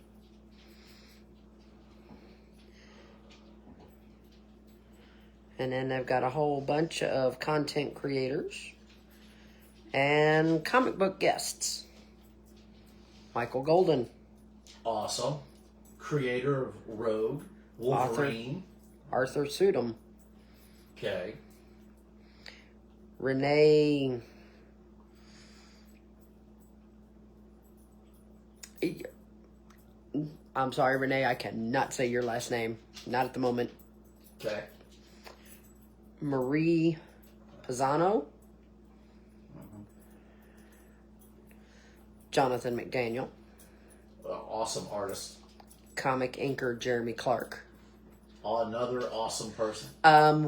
And then they've got a whole bunch of content creators and comic book guests. Michael Golden. Awesome. Creator of Rogue, Wolverine. Arthur Sudom. Okay. Renee. I'm sorry, Renee, I cannot say your last name. Not at the moment. Okay. Marie Pisano. Jonathan McDaniel. Awesome artist. Comic inker Jeremy Clark. Another awesome person.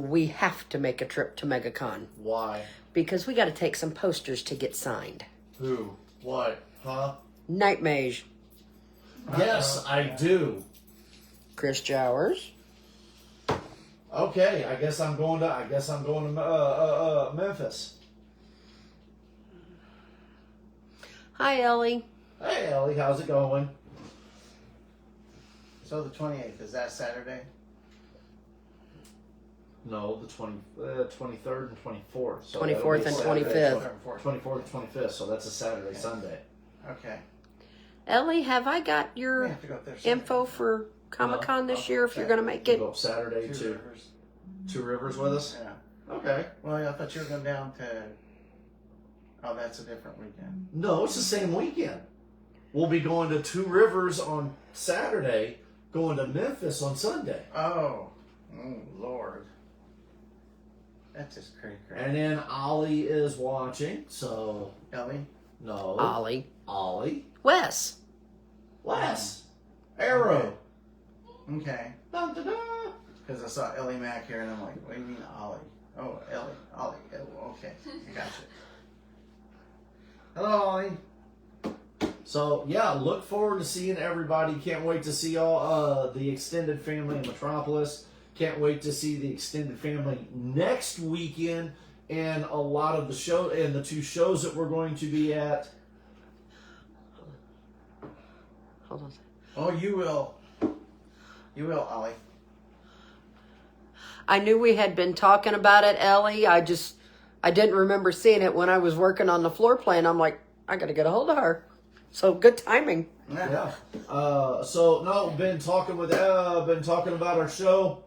We have to make a trip to MegaCon Why? because we got to take some posters to get signed. Who? What? Huh? Night Mage. Yes, I do. Chris Jowers. Okay, I guess I'm going to Memphis. Hi, Ellie. Hey, Ellie, how's it going? So the 28th, is that Saturday? No, the 23rd and 24th. So 24th and 25th. 24th and 25th, so that's a Saturday, Sunday. Okay. Ellie, have I got We your have to go up there. info for Comic-Con this year if you're going to make You it? go up Saturday Two to Rivers. Two Rivers with us. Yeah. Okay. Well, I thought you were going down to. Oh, that's a different weekend. No, it's the same weekend. We'll be going to Two Rivers on Saturday, going to Memphis on Sunday. Oh, Lord. That's just crazy. And then Ollie is watching, so Ellie? no. Ollie. Wes. Arrow. Okay. Dun, dun, dun. Because I saw Ellie Mack here, and I'm like, what do you mean Ollie? Oh, Ollie. Oh, okay. I got you. Hello, Ollie. So yeah, look forward to seeing everybody. Can't wait to see all the extended family in Metropolis. Can't wait to see the extended family next weekend, and a lot of the show and the two shows that we're going to be at. Hold on. Oh, you will. You will, Ollie. I knew we had been talking about it, Ellie. I didn't remember seeing it when I was working on the floor plan. I'm like, I got to get a hold of her. So good timing. Yeah. So no, been talking about our show.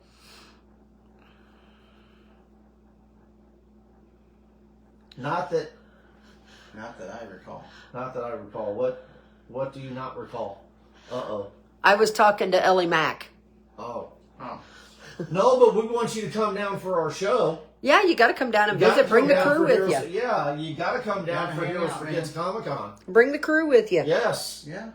Not that I recall. Not that I recall. What do you not recall? Uh-oh. I was talking to Ellie Mack. Oh. Oh. No, but we want you to come down for our show. Yeah, you got to come down and You gotta visit. Bring come the down crew for with Heroes- you. Yeah, you got to come down Gotta for hang Heroes out, for man. Kids Comic-Con. Bring the crew with you. Yes. Yeah.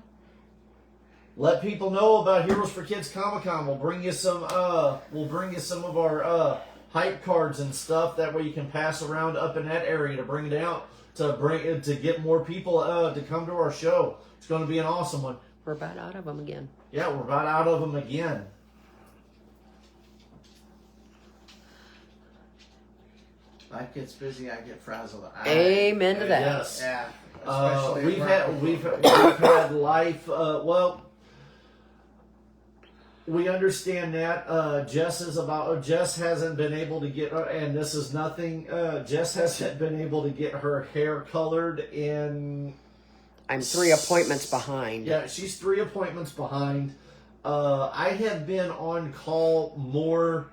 Let people know about Heroes for Kids Comic-Con. We'll bring you some of our hype cards and stuff. That way you can pass around up in that area to bring it out to get more people to come to our show. It's going to be an awesome one. We're about out of them again. Yeah, we're about out of them again. Life gets busy, I get frazzled. Amen to that. Yes. Yeah. Especially We've at had work. life. Well, we understand that Jess hasn't been able to get, and this is nothing. Jess hasn't been able to get her hair colored in. I'm 3 appointments behind. Yeah, she's 3 appointments behind. I have been on call more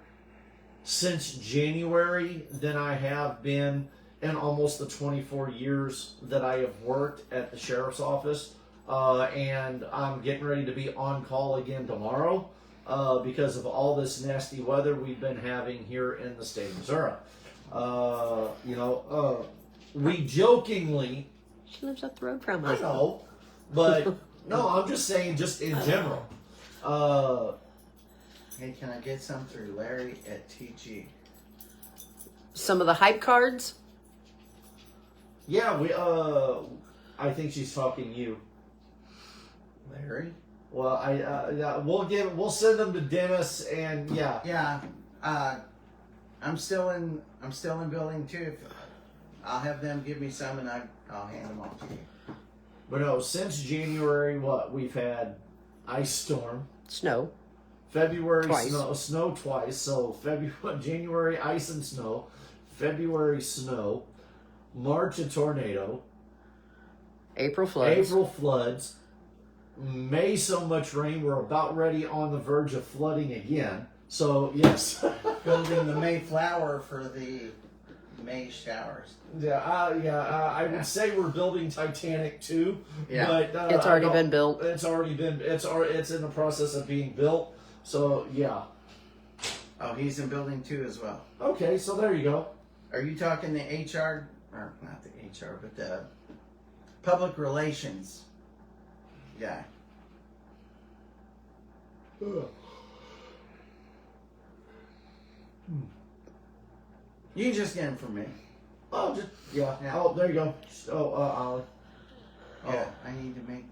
since January than I have been in almost the 24 years that I have worked at the sheriff's office. And I'm getting ready to be on call again tomorrow because of all this nasty weather we've been having here in the state of Missouri. We jokingly, She lives up the road from I us. know, but no, I'm just saying, just in general. Hey, can I get some through Larry at TG? Some of the hype cards. Yeah, I think she's talking you. Larry? Well, we'll send them to Dennis, and yeah. Yeah. I'm still in building 2. I'll have them give me some, and I'll hand them off to you. But no, since January, we've had ice storm. Snow. February Twice. snow twice. So January ice and snow, February snow, March a tornado, April floods. April floods, May so much rain we're about ready on the verge of flooding again. So yes, Building the Mayflower for the May showers. I would say we're building Titanic too. Yeah. But It's already been built. It's in the process of being built. So yeah. Oh, he's in building 2 as well. Okay, so there you go. Are you talking the HR, or not the HR, but the public relations guy? You can just get him from me. Oh, just yeah. Yeah. Oh, there you go. Oh, Ollie. Yeah, I need to make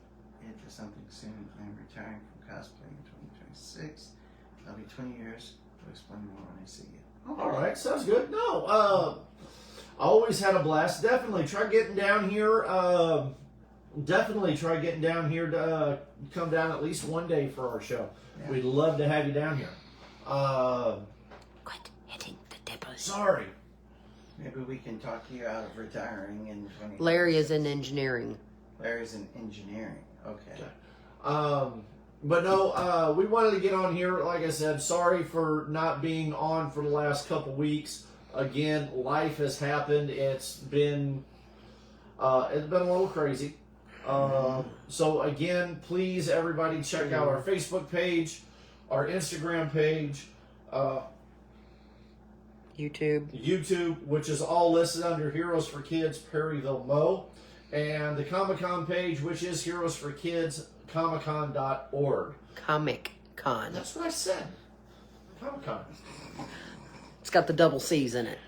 it to something soon. I'm retiring from cosplay in 2026. That'll be 20 years. I'll explain more when I see you. All right, sounds good. No, I always had a blast. Definitely try getting down here. Definitely try getting down here to come down at least one day for our show. Yeah. We'd love to have you down here. Quit hitting the tables. Sorry. Maybe we can talk you out of retiring in 20. Larry is in engineering. Larry's in engineering. Okay. But no, we wanted to get on here. Like I said, sorry for not being on for the last couple weeks. Again, life has happened. It's been a little crazy. So again, please everybody check out our Facebook page, our Instagram page, YouTube, which is all listed under Heroes for Kids Perryville Mo, and the Comic-Con page, which is Heroes for Kids Comic-Con.org. Comic-Con. That's what I said. Comic-Con. It's got the double C's in it.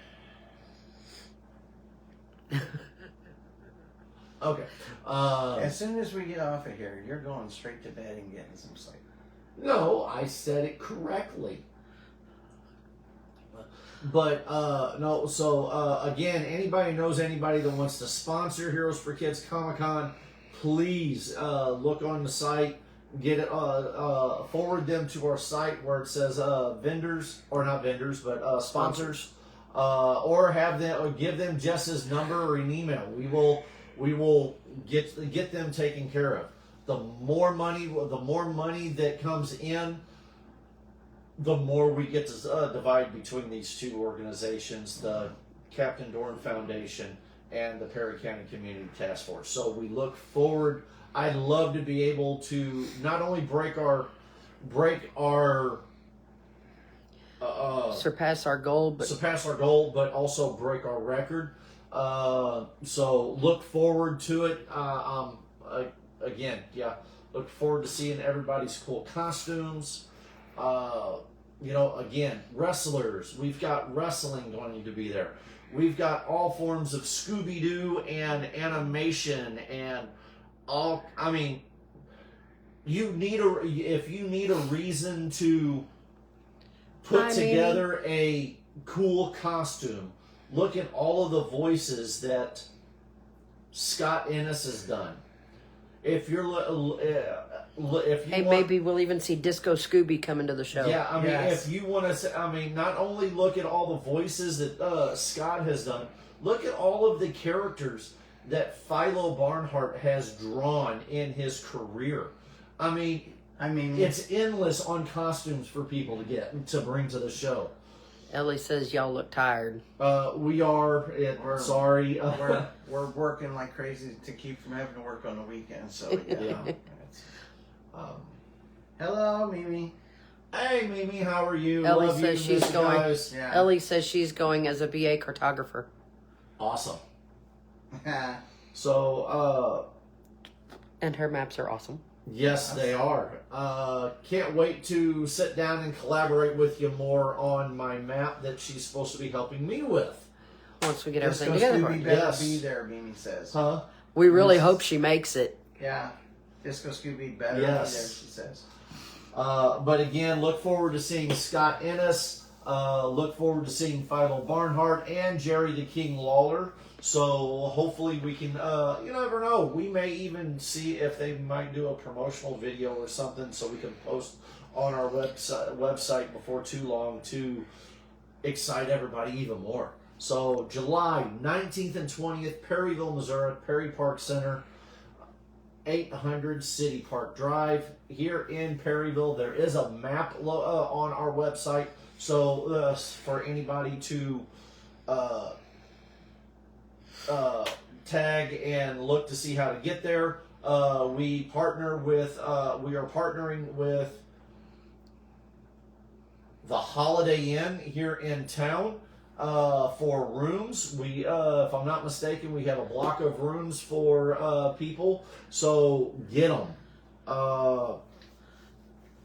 Okay. As soon as we get off of here, you're going straight to bed and getting some sleep. No, I said it correctly. But no, so again, anybody knows anybody that wants to sponsor Heroes for Kids Comic-Con, please look on the site, get it, forward them to our site where it says vendors, or not vendors, but sponsors, or have them, or give them Jess's number or an email. We will get them taken care of. The more money that comes in, the more we get to divide between these two organizations, the Captain Dorn Foundation and the Perry County Community Task Force. So we look forward. I'd love to be able to not only surpass our goal, but also break our record. So look forward to it. Again, look forward to seeing everybody's cool costumes. Again, wrestlers. We've got wrestling going to be there. We've got all forms of Scooby-Doo and animation and all. I mean, if you need a reason to put together a cool costume, look at all of the voices that Scott Ennis has done. If you're maybe we'll even see Disco Scooby coming to the show. Yeah, I mean, if you want to, not only look at all the voices that Scott has done, look at all of the characters that Philo Barnhart has drawn in his career. I mean, it's endless on costumes for people to bring to the show. Ellie says y'all look tired. We are. Sorry. We're working like crazy to keep from having to work on the weekend. So yeah. Hello, Mimi. Hey, Mimi, how are you? Ellie Love says you, she's going. guys. Yeah. Ellie says she's going as a BA cartographer. Awesome. So, and her maps are awesome. yes, they are. Can't wait to sit down and collaborate with you more on my map that she's supposed to be helping me with. Once we get Disco everything together. Scooby better be there, Mimi says. Huh? We really hope she makes it. Yeah. Disco Scooby better be there, she says. But again, look forward to seeing Scott Ennis. Look forward to seeing Philo Barnhart and Jerry the King Lawler. So hopefully we can, you never know, we may even see if they might do a promotional video or something so we can post on our website before too long to excite everybody even more. So July 19th and 20th, Perryville, Missouri, Perry Park Center, 800 City Park Drive here in Perryville. There is a map on our website, so for anybody to tag and look to see how to get there. We are partnering with the Holiday Inn here in town for rooms. We, if I'm not mistaken, we have a block of rooms for people. So get them.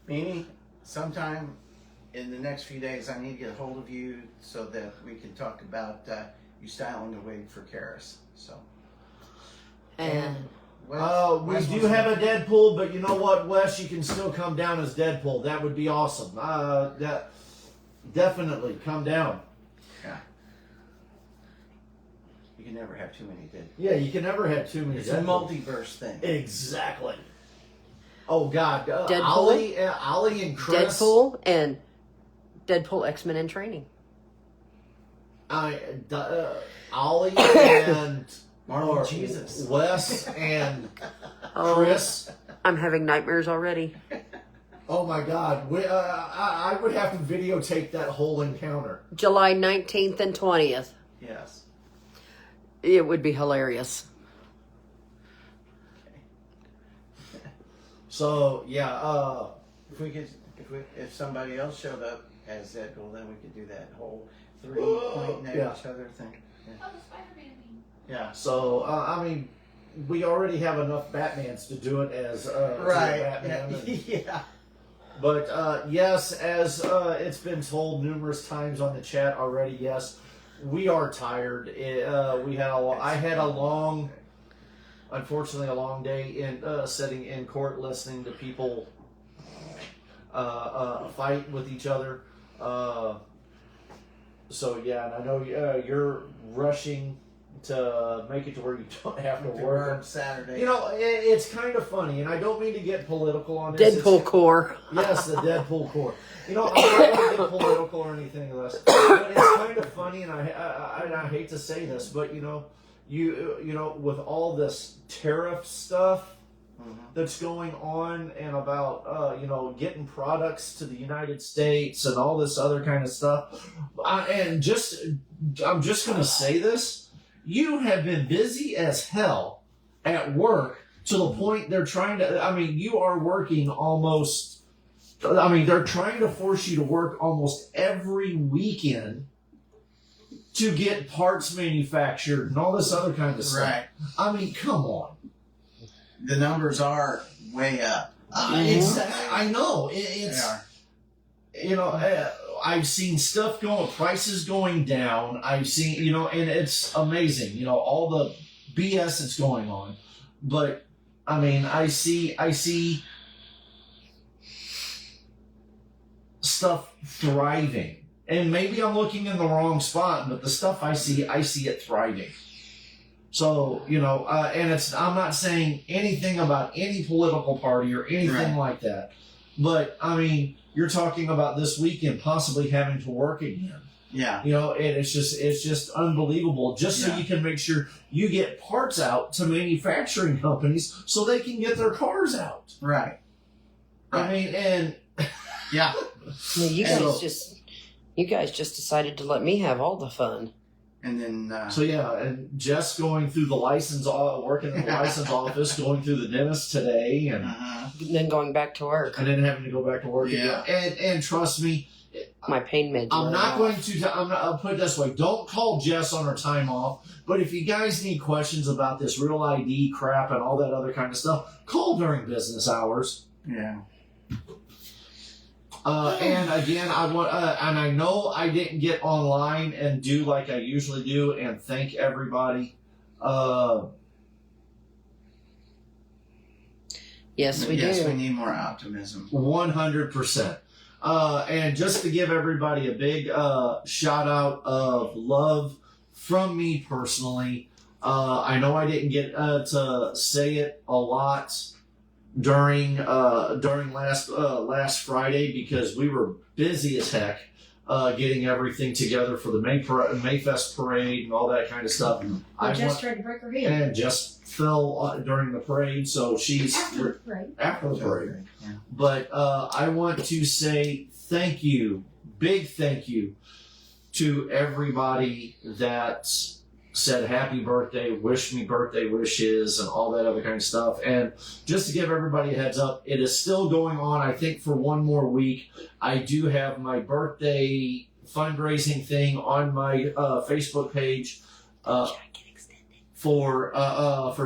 Mimi, sometime in the next few days, I need to get a hold of you so that we can talk about you styling the wig for Karis. So. And We do have a Deadpool, but you know what, Wes? You can still come down as Deadpool. That would be awesome. Definitely come down. Yeah. You can never have too many Deadpool. Yeah, you can never have too many. It's Deadpool. a multiverse thing. Exactly. Oh God, Deadpool? Ollie and Chris. Deadpool and Deadpool X-Men in training. Ollie and Marlon Jesus. Wes and Chris I'm having nightmares already. Oh my God! I would have to videotape that whole encounter. July 19th and 20th. Yes. It would be hilarious. So yeah, if somebody else showed up as Deadpool, then we could do that whole 3 pointing at each other thing. Yeah. Oh, the Spider-Man meme. Yeah. so I mean, we already have enough Batmans to do it as Right. Batman. And- Yeah. But yes, as it's been told numerous times on the chat already, yes, we are tired. I had a long, unfortunately, a long day in sitting in court listening to people fight with each other. So yeah, and I know you're rushing to make it to where you don't have to work. Saturday. You know, it's kind of funny, and I don't mean to get political on this. Deadpool core. Yes, the Deadpool core. You know, I'm not going to get political or anything else, but it's kind of funny, and I hate to say this, but you know, with all this tariff stuff that's going on, and about getting products to the United States and all this other kind of stuff, I'm just going to say this: you have been busy as hell at work to the point they're trying to. I mean, you are working almost. I mean, they're trying to force you to work almost every weekend to get parts manufactured and all this other kind of stuff. Right. I mean, come on. The numbers are way up. I know. It's, They are. you know, I've seen stuff prices going down. I've seen, and it's amazing, all the BS that's going on. But, I mean, I see stuff thriving. And maybe I'm looking in the wrong spot, but the stuff I see it thriving. So, and I'm not saying anything about any political party or anything like that. But, I mean, you're talking about this weekend possibly having to work again. Yeah. And it's just unbelievable. Just so you can make sure you get parts out to manufacturing companies so they can get their cars out. Right. I mean, and Yeah. Well, you guys just decided to let me have all the fun. And then so yeah, and Jess going through the working in the license office, going through the dentist today, and Then going back to work. and then having to go back to work again. And trust me, My pain meds. I'm wear not off. going to. I'll put it this way: don't call Jess on her time off. But if you guys need questions about this real ID crap and all that other kind of stuff, call during business hours. yeah. And again, I want, and I know I didn't get online and do like I usually do and thank everybody. Yes, we Yes, do. we need more optimism. 100%. And just to give everybody a big shout out of love from me personally. I know I didn't get to say it a lot during last Friday because we were busy as heck getting everything together for the Mayfest parade and all that kind of stuff. Well, Jess tried to break her hand. And just fell during the parade, so she's After the parade. after the parade. Yeah. But I want to say thank you, big thank you, to everybody that said happy birthday, wished me birthday wishes, and all that other kind of stuff. And just to give everybody a heads up, it is still going on, I think, for one more week. I do have my birthday fundraising thing on my Facebook page for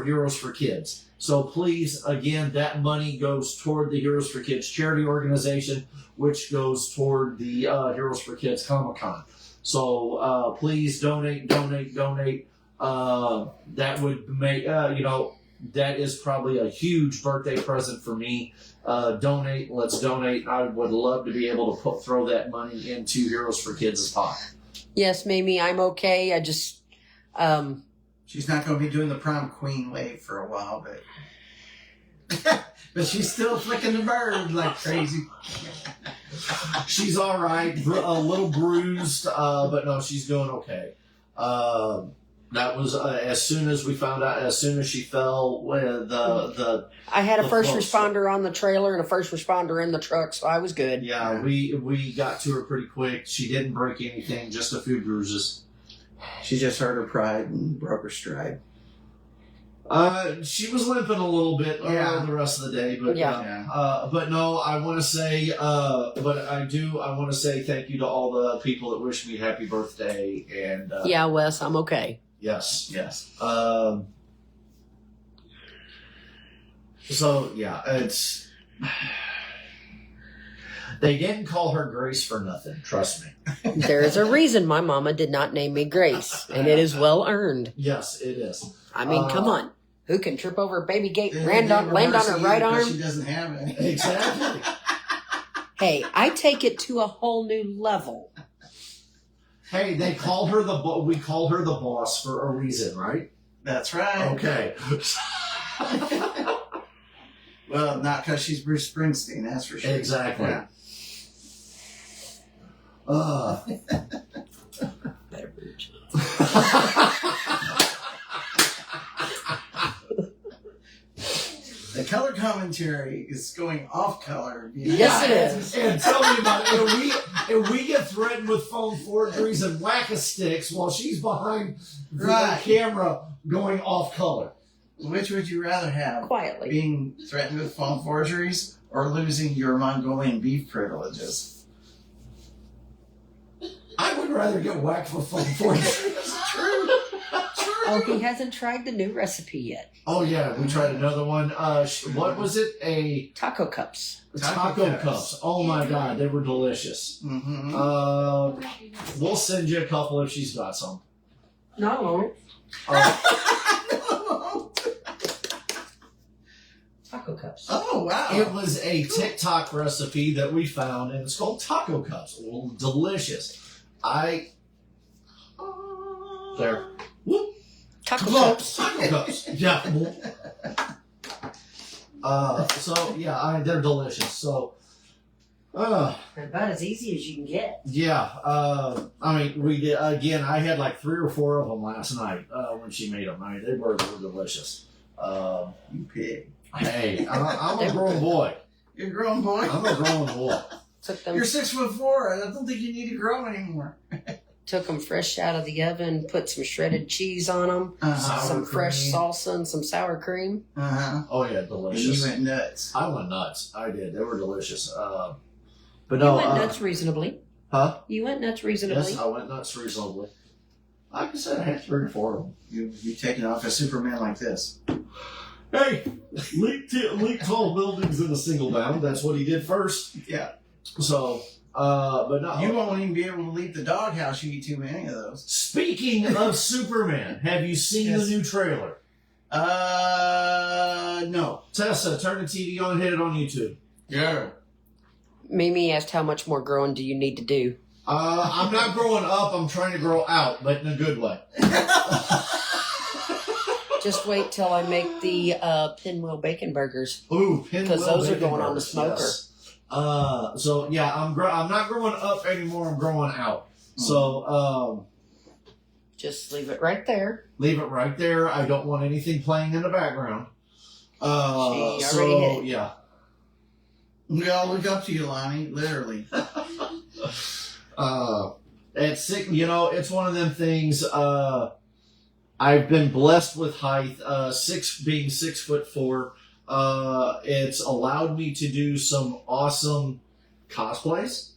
Heroes for Kids. So please, again, that money goes toward the Heroes for Kids charity organization, which goes toward the Heroes for Kids Comic-Con. So please donate. That would make, that is probably a huge birthday present for me. Donate. Let's donate. I would love to be able to throw that money into Heroes for Kids' pocket. Yes, Mamie, I'm okay. I just, She's not going to be doing the prom queen wave for a while, but but she's still flicking the bird like crazy. She's all right, a little bruised, but no, she's doing okay. That was as soon as we found out. As soon as she fell, with the I had a The first close. responder on the trailer and a first responder in the truck, so I was good. yeah, we got to her pretty quick. She didn't break anything, just a few bruises. She just hurt her pride and broke her stride. She was limping a little bit Yeah. the rest of the day, but Yeah. but no, I want to say, I want to say thank you to all the people that wished me happy birthday, and Yeah, Wes, I'm okay. yes, Yes. so yeah, it's they didn't call her Grace for nothing. Trust me. There's a reason my mama did not name me Grace, and it is well earned. Yes, it is. I mean, come on. Who can trip over a baby gate, They land on never her see right you 'cause arm? She doesn't have any. Exactly. Hey, I take it to a whole new level. Hey, they called her we called her the boss for a reason, right? That's right. Okay. Well, not because she's Bruce Springsteen, that's for sure. Exactly. Yeah. Beverage. The color commentary is going off color. Yes, it is. And tell me about it. And we get threatened with phone forgeries and whack-a-sticks while she's behind Right. the camera going off color. Which would you rather have? Quietly. Being threatened with phone forgeries or losing your Mongolian beef privileges? I would rather get whacked for phone forgeries. True. Oh, he hasn't tried the new recipe yet. Oh, yeah. We tried another one. What was it? A Taco cups. taco cups. Oh, my God. They were delicious. Mm-hmm. We'll send you a couple if she's got some. No. Uh, Taco cups. Oh, wow. It was a TikTok recipe that we found, and it's called taco cups. Well, delicious. There. Whoop. Taco Look, cups. taco cups. Yeah. So yeah, they're delicious. So, About as easy as you can get. yeah. I mean, we did again. I had like 3 or 4 of them last night when she made them. I mean, they were delicious. You pig. Hey, I'm a grown boy. You're a grown boy. I'm a grown boy. Took them You're 6'4". I don't think you need to grow anymore. Took them fresh out of the oven, put some shredded cheese on them, Uh-huh. Sour some fresh cream. salsa, and some sour cream. Uh-huh. Oh yeah, And delicious. you went nuts. I went nuts. I did. They were delicious. But You no, went nuts reasonably. huh? You went nuts reasonably. Yes, I went nuts reasonably. Like I said, I had 3 or 4 of them. You taking off a Superman like this. Hey, leak tall buildings in a single bound. That's what he did first. Yeah. So, but no. You won't even be able to leave the doghouse. You eat too many of those. Speaking of Superman, have you seen Yes. the new trailer? No. Tessa, turn the TV on, hit it on YouTube. Yeah. Mimi asked, how much more growing do you need to do? I'm not growing up. I'm trying to grow out, but in a good way. Just wait till I make the pinwheel bacon burgers. Ooh, pinwheel 'Cause those are bacon going on the burgers, smoker. yes. So yeah, I'm not growing up anymore. I'm growing out. So Just leave it right there. leave it right there. I don't want anything playing in the background. She already So hit it. yeah. We all look up to you, Lonnie. Literally. It's sick. You know, it's one of them things. I've been blessed with height. Being 6'4". It's allowed me to do some awesome cosplays.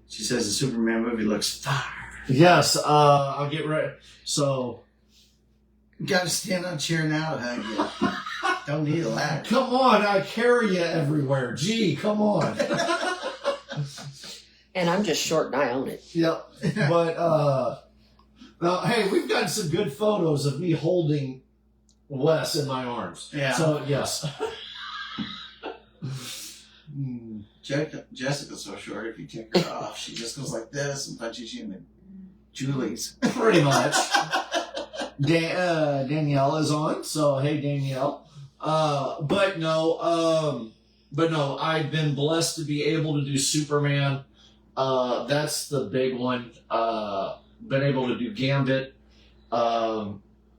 She says the Superman movie looks fire. Yes. I'll get ready. So You gotta stand on a chair now to hug you. Don't need a ladder. come on, I carry you everywhere. Gee, come on. And I'm just short and I own it. Yep. But now, hey, we've got some good photos of me holding Wes in my arms. Yeah. So yes. Jessica's so short, if you take her off, she just goes like this and punches you in the Julie's. Pretty much. Danielle is on, so hey Danielle. But no, I've been blessed to be able to do Superman. That's the big one. Been able to do Gambit,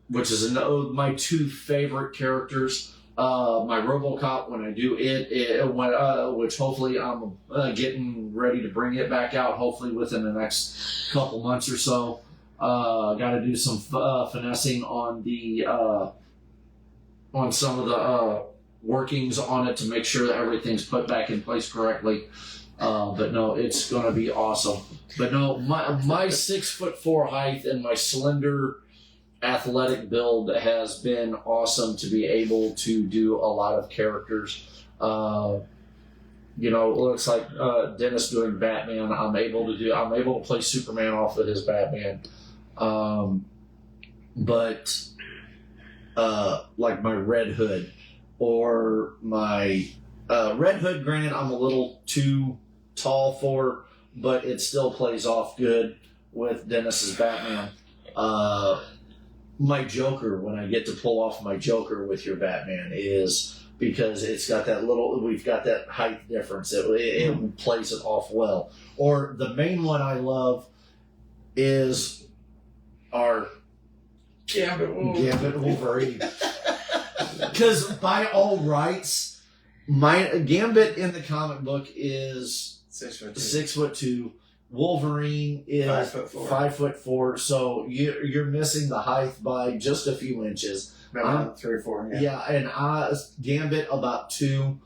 which is my two favorite characters. My RoboCop when I do which hopefully I'm getting ready to bring it back out. Hopefully within the next couple months or so. Got to do some finessing on the on some of the workings on it to make sure that everything's put back in place correctly. But no, it's going to be awesome. But no, my 6'4" height and my slender athletic build has been awesome to be able to do a lot of characters. It looks like Dennis doing Batman. I'm able to play Superman off of his Batman. But like my Red Hood or my Red Hood, granted, I'm a little too tall for, but it still plays off good with Dennis's Batman. My Joker, when I get to pull off my Joker with your Batman, is because we've got that height difference. It plays it off well. Or the main one I love is our Gambit Wolverine. Because by all rights, my Gambit in the comic book is 6'2". Wolverine is 5'4". So you're missing the height by just a few inches. About 3 or 4. Yeah, and Gambit about 2.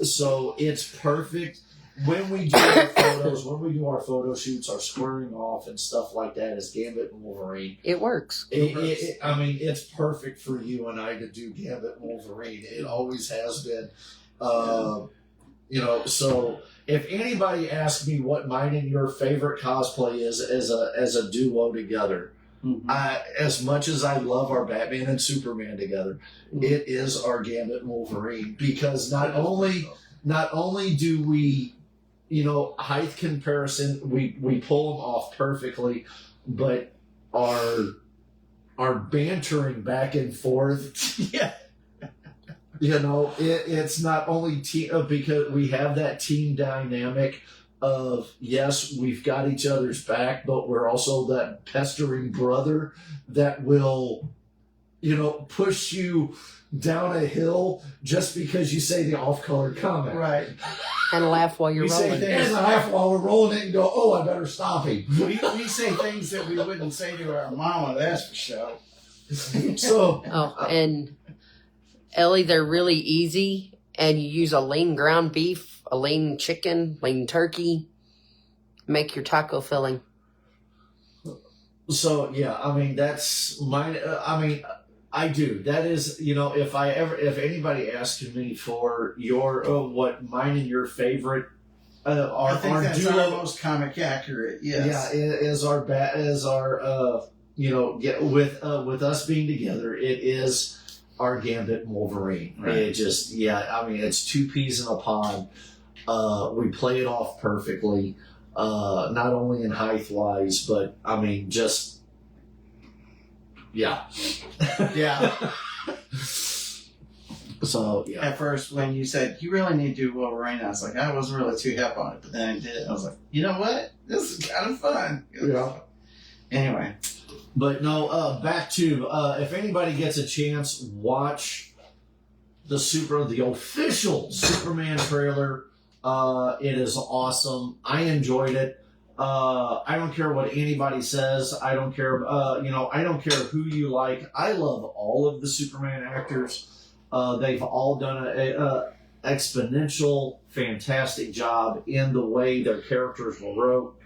So it's perfect. When we do our photos, when we do our photo shoots, our squaring off and stuff like that is Gambit and Wolverine. It works. It's perfect for you and I to do Gambit and Wolverine. It always has been. So if anybody asks me what mine and your favorite cosplay is as a duo together, as much as I love our Batman and Superman together, it is our Gambit and Wolverine, because not only do we, height comparison, we pull them off perfectly, but our bantering back and forth, yeah. It's not only because we have that team dynamic of, yes, we've got each other's back, but we're also that pestering brother that will, push you down a hill just because you say the off-color comment. Right. And laugh while you're rolling. And laugh while we're rolling it and go, oh, I better stop him. We say things that we wouldn't say to our mama, that's for sure. So. And Ellie, they're really easy, and you use a lean ground beef, a lean chicken, lean turkey, make your taco filling. So, yeah, that's mine. I do. That is, if anybody asks me for what mine and your favorite I think that's our most comic accurate. Yes. Yeah, is our with us being together, it is our Gambit and Wolverine. Right. It just, it's two peas in a pod. We play it off perfectly, not only in height wise, but just, yeah. Yeah. So, yeah. At first, when you said, you really need to do Wolverine, I was like, I wasn't really too hip on it, but then I did it. I was like, you know what? This is kind of fun. Yeah. Anyway. But no, back to, if anybody gets a chance, watch the official Superman trailer. It is awesome. I enjoyed it. I don't care what anybody says. I don't care, I don't care who you like. I love all of the Superman actors. They've all done a exponential, fantastic job in the way their characters were wrote.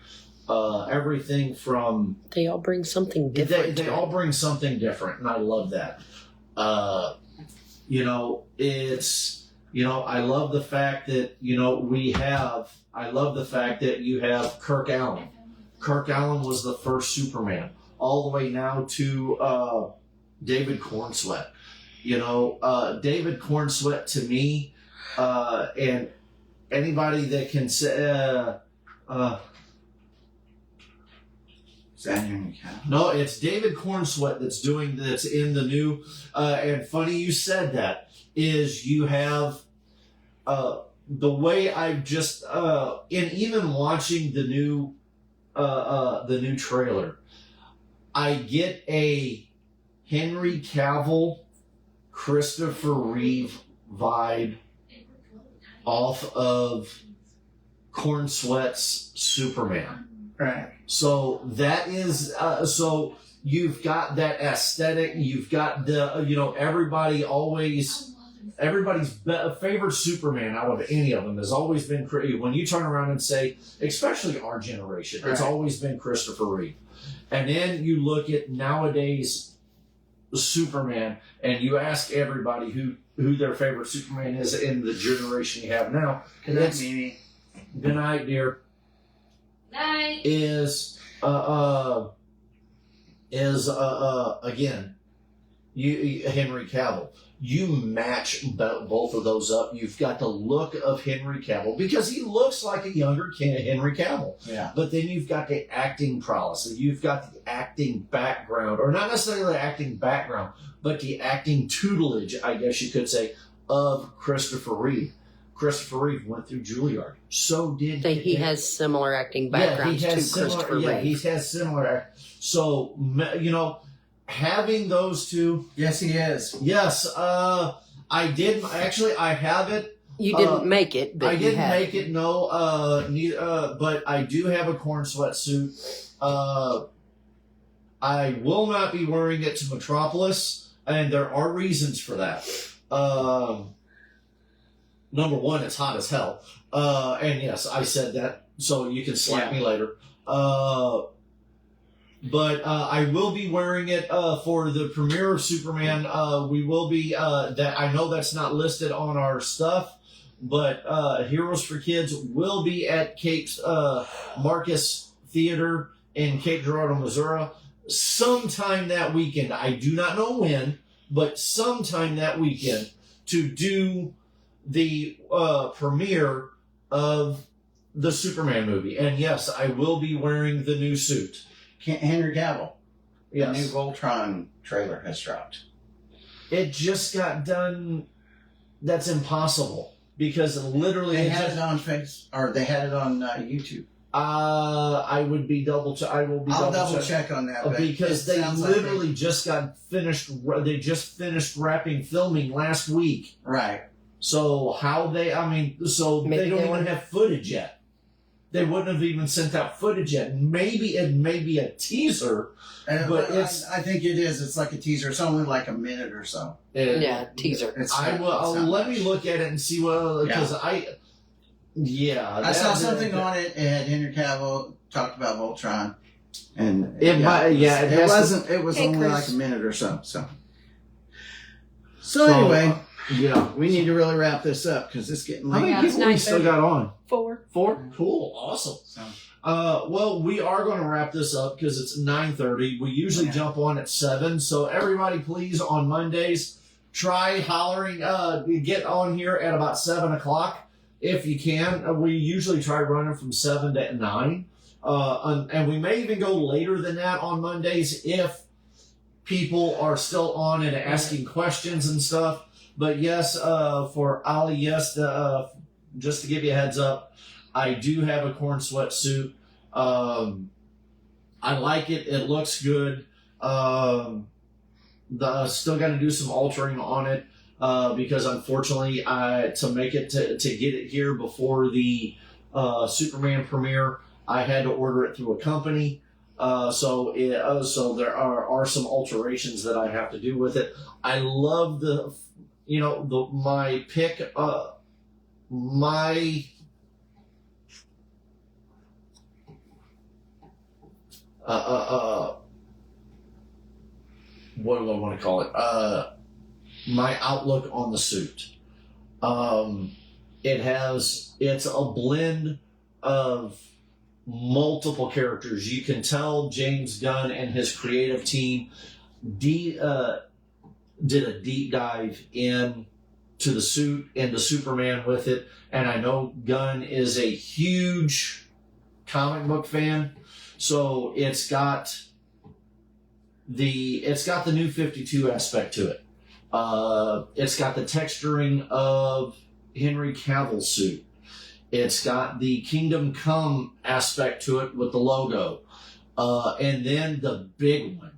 Everything from... They all bring something different. They all bring something different, and I love that. I love the fact that, I love the fact that you have Kirk Allen. Kirk Allen was the first Superman, all the way now to David Cornsweet. David Cornsweet, to me, and anybody that can say... No, it's David Cornsweet that's in the new, and funny you said that, is you have the way I've just and even watching the new trailer, I get a Henry Cavill, Christopher Reeve vibe off of Corn Sweat's Superman. Right. So that is so you've got that aesthetic. You've got the everybody's favorite Superman out of any of them has always been when you turn around and say, especially our generation, it's Right. always been Christopher Reeve. And then you look at nowadays Superman, and you ask everybody who their favorite Superman is in the generation you have now. Good night, Mimi. Good night, dear. Night. Is again, you Henry Cavill. You match both of those up. You've got the look of Henry Cavill because he looks like a younger Henry Cavill. Yeah. But then you've got the acting prowess. You've got the acting background, or not necessarily the acting background, but the acting tutelage, I guess you could say, of Christopher Reeve. Christopher Reeve went through Juilliard. So did He has similar acting backgrounds to Christopher Reeve. Yeah, he has similar. So having those two. Yes, he is. Yes, I did. Actually, I have it. You didn't make it, but I you didn't had make it. No, but I do have a corn sweatsuit. I will not be wearing it to Metropolis, and there are reasons for that. Number one, it's hot as hell. And yes, I said that, so you can slap me later. But I will be wearing it for the premiere of Superman. We will be that. I know that's not listed on our stuff, but Heroes for Kids will be at Cape's Marcus Theater in Cape Girardeau, Missouri, sometime that weekend. I do not know when, but sometime that weekend to do the premiere of the Superman movie. And yes, I will be wearing the new suit. Henry Cavill. Yes. The new Voltron trailer has dropped. It just got done. That's impossible because literally They had it on they had it on YouTube. I would be double. I will be. I'll double check check on that because they literally just got finished. They just finished wrapping filming last week. Right. So how they? I mean, so Maybe they don't they even have footage yet. They wouldn't have even sent out footage yet. Maybe it may be a teaser, but I think it is. It's like a teaser. It's only like a minute or so. yeah, teaser. I will. Let me look at it and see what because I saw something on it. It had Henry Cavill talked about Voltron, and It wasn't. It was Hey, only Chris. like a minute or so. So anyway, we need to really wrap this up because it's getting How late. many people we still got on? 4. 4? Cool. Awesome. So, Well, we are going to wrap this up because it's 9:30. We usually jump on at 7. So everybody, please, on Mondays, try hollering, get on here at about 7 o'clock if you can. We usually try running from 7 to 9. And we may even go later than that on Mondays if people are still on and asking questions and stuff. But yes, for Ali, yes, just to give you a heads up, I do have a corn sweatsuit. I like it. It looks good. Still got to do some altering on it because unfortunately, to make it to get it here before the Superman premiere, I had to order it through a company. So there are some alterations that I have to do with it. I love my pick. What do I want to call it? My outlook on the suit. It's a blend of multiple characters. You can tell James Gunn and his creative team did a deep dive in to the suit and the Superman with it. And I know Gunn is a huge comic book fan, so it's got the new 52 aspect to it. It's got the texturing of Henry Cavill suit. It's got the Kingdom Come aspect to it with the logo. And then the big one,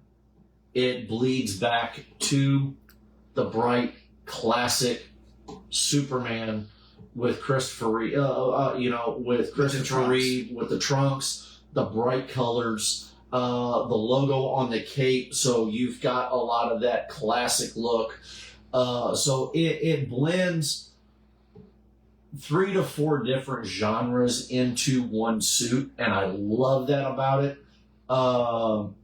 it bleeds back to the bright, classic Superman with Christopher Reeve, with Christopher Reeve, with the trunks, the bright colors, the logo on the cape. So you've got a lot of that classic look. So it blends 3 to 4 different genres into one suit, and I love that about it.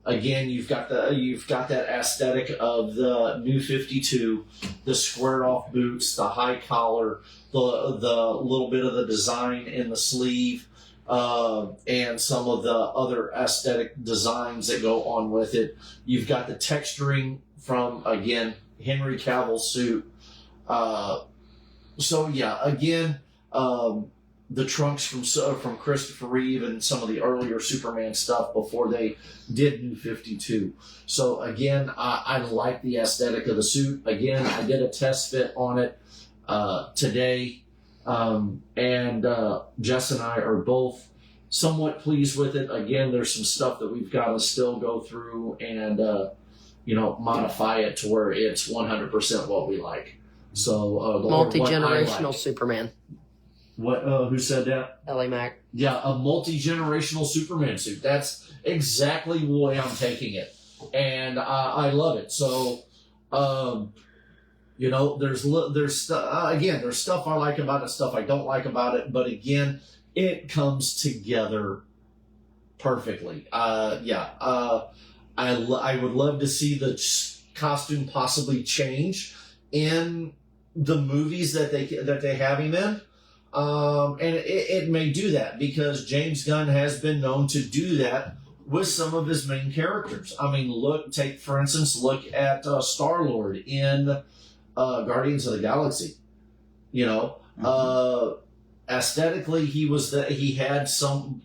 Again, you've got that aesthetic of the New 52, the squared off boots, the high collar, the little bit of the design in the sleeve, and some of the other aesthetic designs that go on with it. You've got the texturing from, again, Henry Cavill's suit. So yeah, again, the trunks from Christopher Reeve and some of the earlier Superman stuff before they did New 52. So again, I like the aesthetic of the suit. Again, I did a test fit on it today, and Jess and I are both somewhat pleased with it. Again, there's some stuff that we've got to still go through and modify it to where it's 100% what we like. So multi-generational Superman. What? Who said that? Ellie Mac. Yeah, a multi-generational Superman suit. That's exactly the way I'm taking it, and I love it. So, there's stuff I like about it, stuff I don't like about it, but again, it comes together perfectly. I would love to see the costume possibly change in the movies that they have him in. And it may do that because James Gunn has been known to do that with some of his main characters. I mean, look at Star-Lord in Guardians of the Galaxy. Aesthetically, he had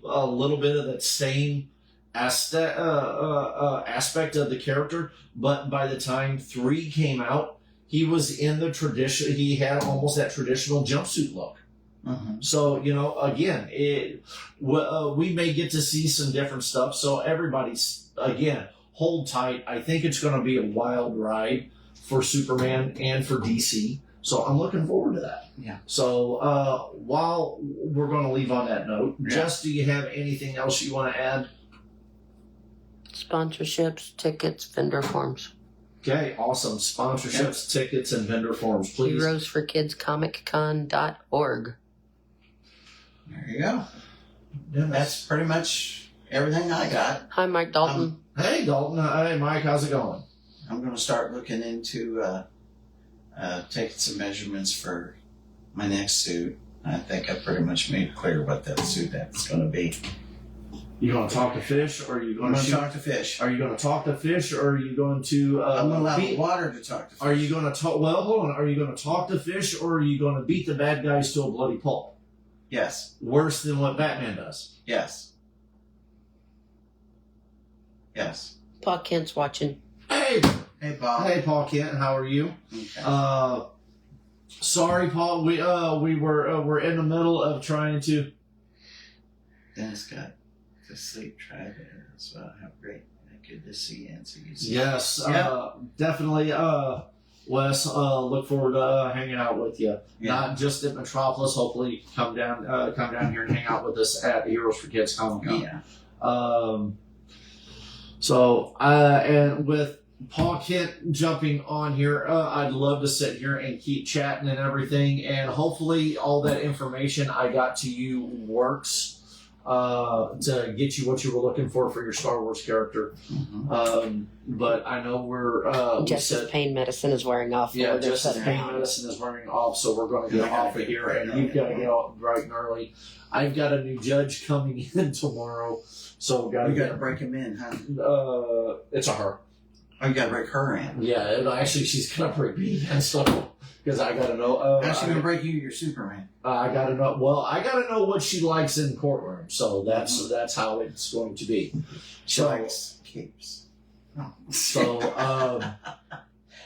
a little bit of that same aspect of the character, but by the time 3 came out, he was in the tradition. He had almost that traditional jumpsuit look. Mm-hmm. So, again, we may get to see some different stuff. So everybody's, again, hold tight. I think it's going to be a wild ride for Superman and for DC. So I'm looking forward to that. Yeah. So while we're going to leave on that note, yeah. Jess, do you have anything else you want to add? Sponsorships, tickets, vendor forms. Okay, awesome. Sponsorships, tickets, and vendor forms, please. HeroesForKidsComic-Con.org. There you go. That's pretty much everything I got. Hi, Mike Dalton. Hey, Dalton. Hey, Mike. How's it going? I'm going to start looking into taking some measurements for my next suit. I think I pretty much made clear what that suit that's going to be. You going to talk to fish, or are you going to talk to fish? Are you going to talk to fish, or are you going to? I'm going to allow the water to talk to fish. Are you going to talk? Well, hold on. Are you going to talk to fish, or are you going to beat the bad guys to a bloody pulp? Yes. Worse than what Batman does. Yes. Yes. Paul Kent's watching. Hey. Hey, Paul. Hey, Paul Kent. How are you? Okay. Sorry, Paul. We we're in the middle of trying to. Dennis got to sleep. Try there as well. How great. Good to see you and see you. Yes. Yeah. Definitely. Wes, look forward to hanging out with you. Yeah. Not just at Metropolis. Hopefully, come down here and hang out with us at Heroes for Kids Comic Con. Yeah. And with Paul Kent jumping on here, I'd love to sit here and keep chatting and everything. And hopefully, all that information I got to you works to get you what you were looking for your Star Wars character. Mm-hmm. But I know we're Jess's pain medicine is wearing off. Yeah, Jess's pain medicine is wearing off, so we're going to get off of here, and you've got to get out bright and early. I've got a new judge coming in tomorrow, so You got to break him in, huh? it's a her. Oh, you got to break her in. Yeah, actually, she's going to break me and stuff because I got to know. How's she going to break you? Your Superman. I got to know. Well, I got to know what she likes in courtroom, so that's how it's going to be. She likes capes. Oh. So,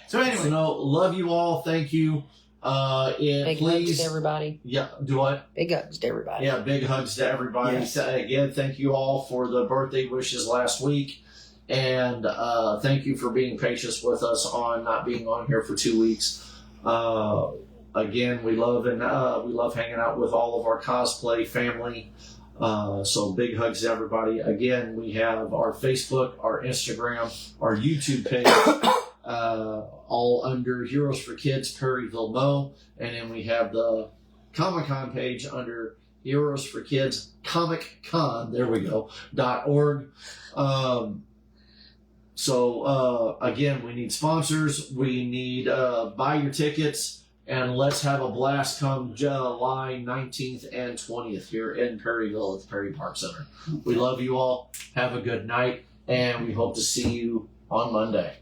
So anyway, love you all. Thank you. Big hugs Please, to everybody. yeah, do what? Big hugs to everybody. Yeah, big hugs to everybody. Yes. So, again, thank you all for the birthday wishes last week. And thank you for being patient with us on not being on here for 2 weeks. Again, we love hanging out with all of our cosplay family. So big hugs to everybody. Again, we have our Facebook, our Instagram, our YouTube page, all under Heroes for Kids Perryville Mo, and then we have the Comic-Con page under Heroes for Kids Comic Con. There we go. .org. Again, we need sponsors. We need buy your tickets, and let's have a blast come July 19th and 20th here in Perryville at the Perry Park Center. We love you all. Have a good night, and we hope to see you on Monday.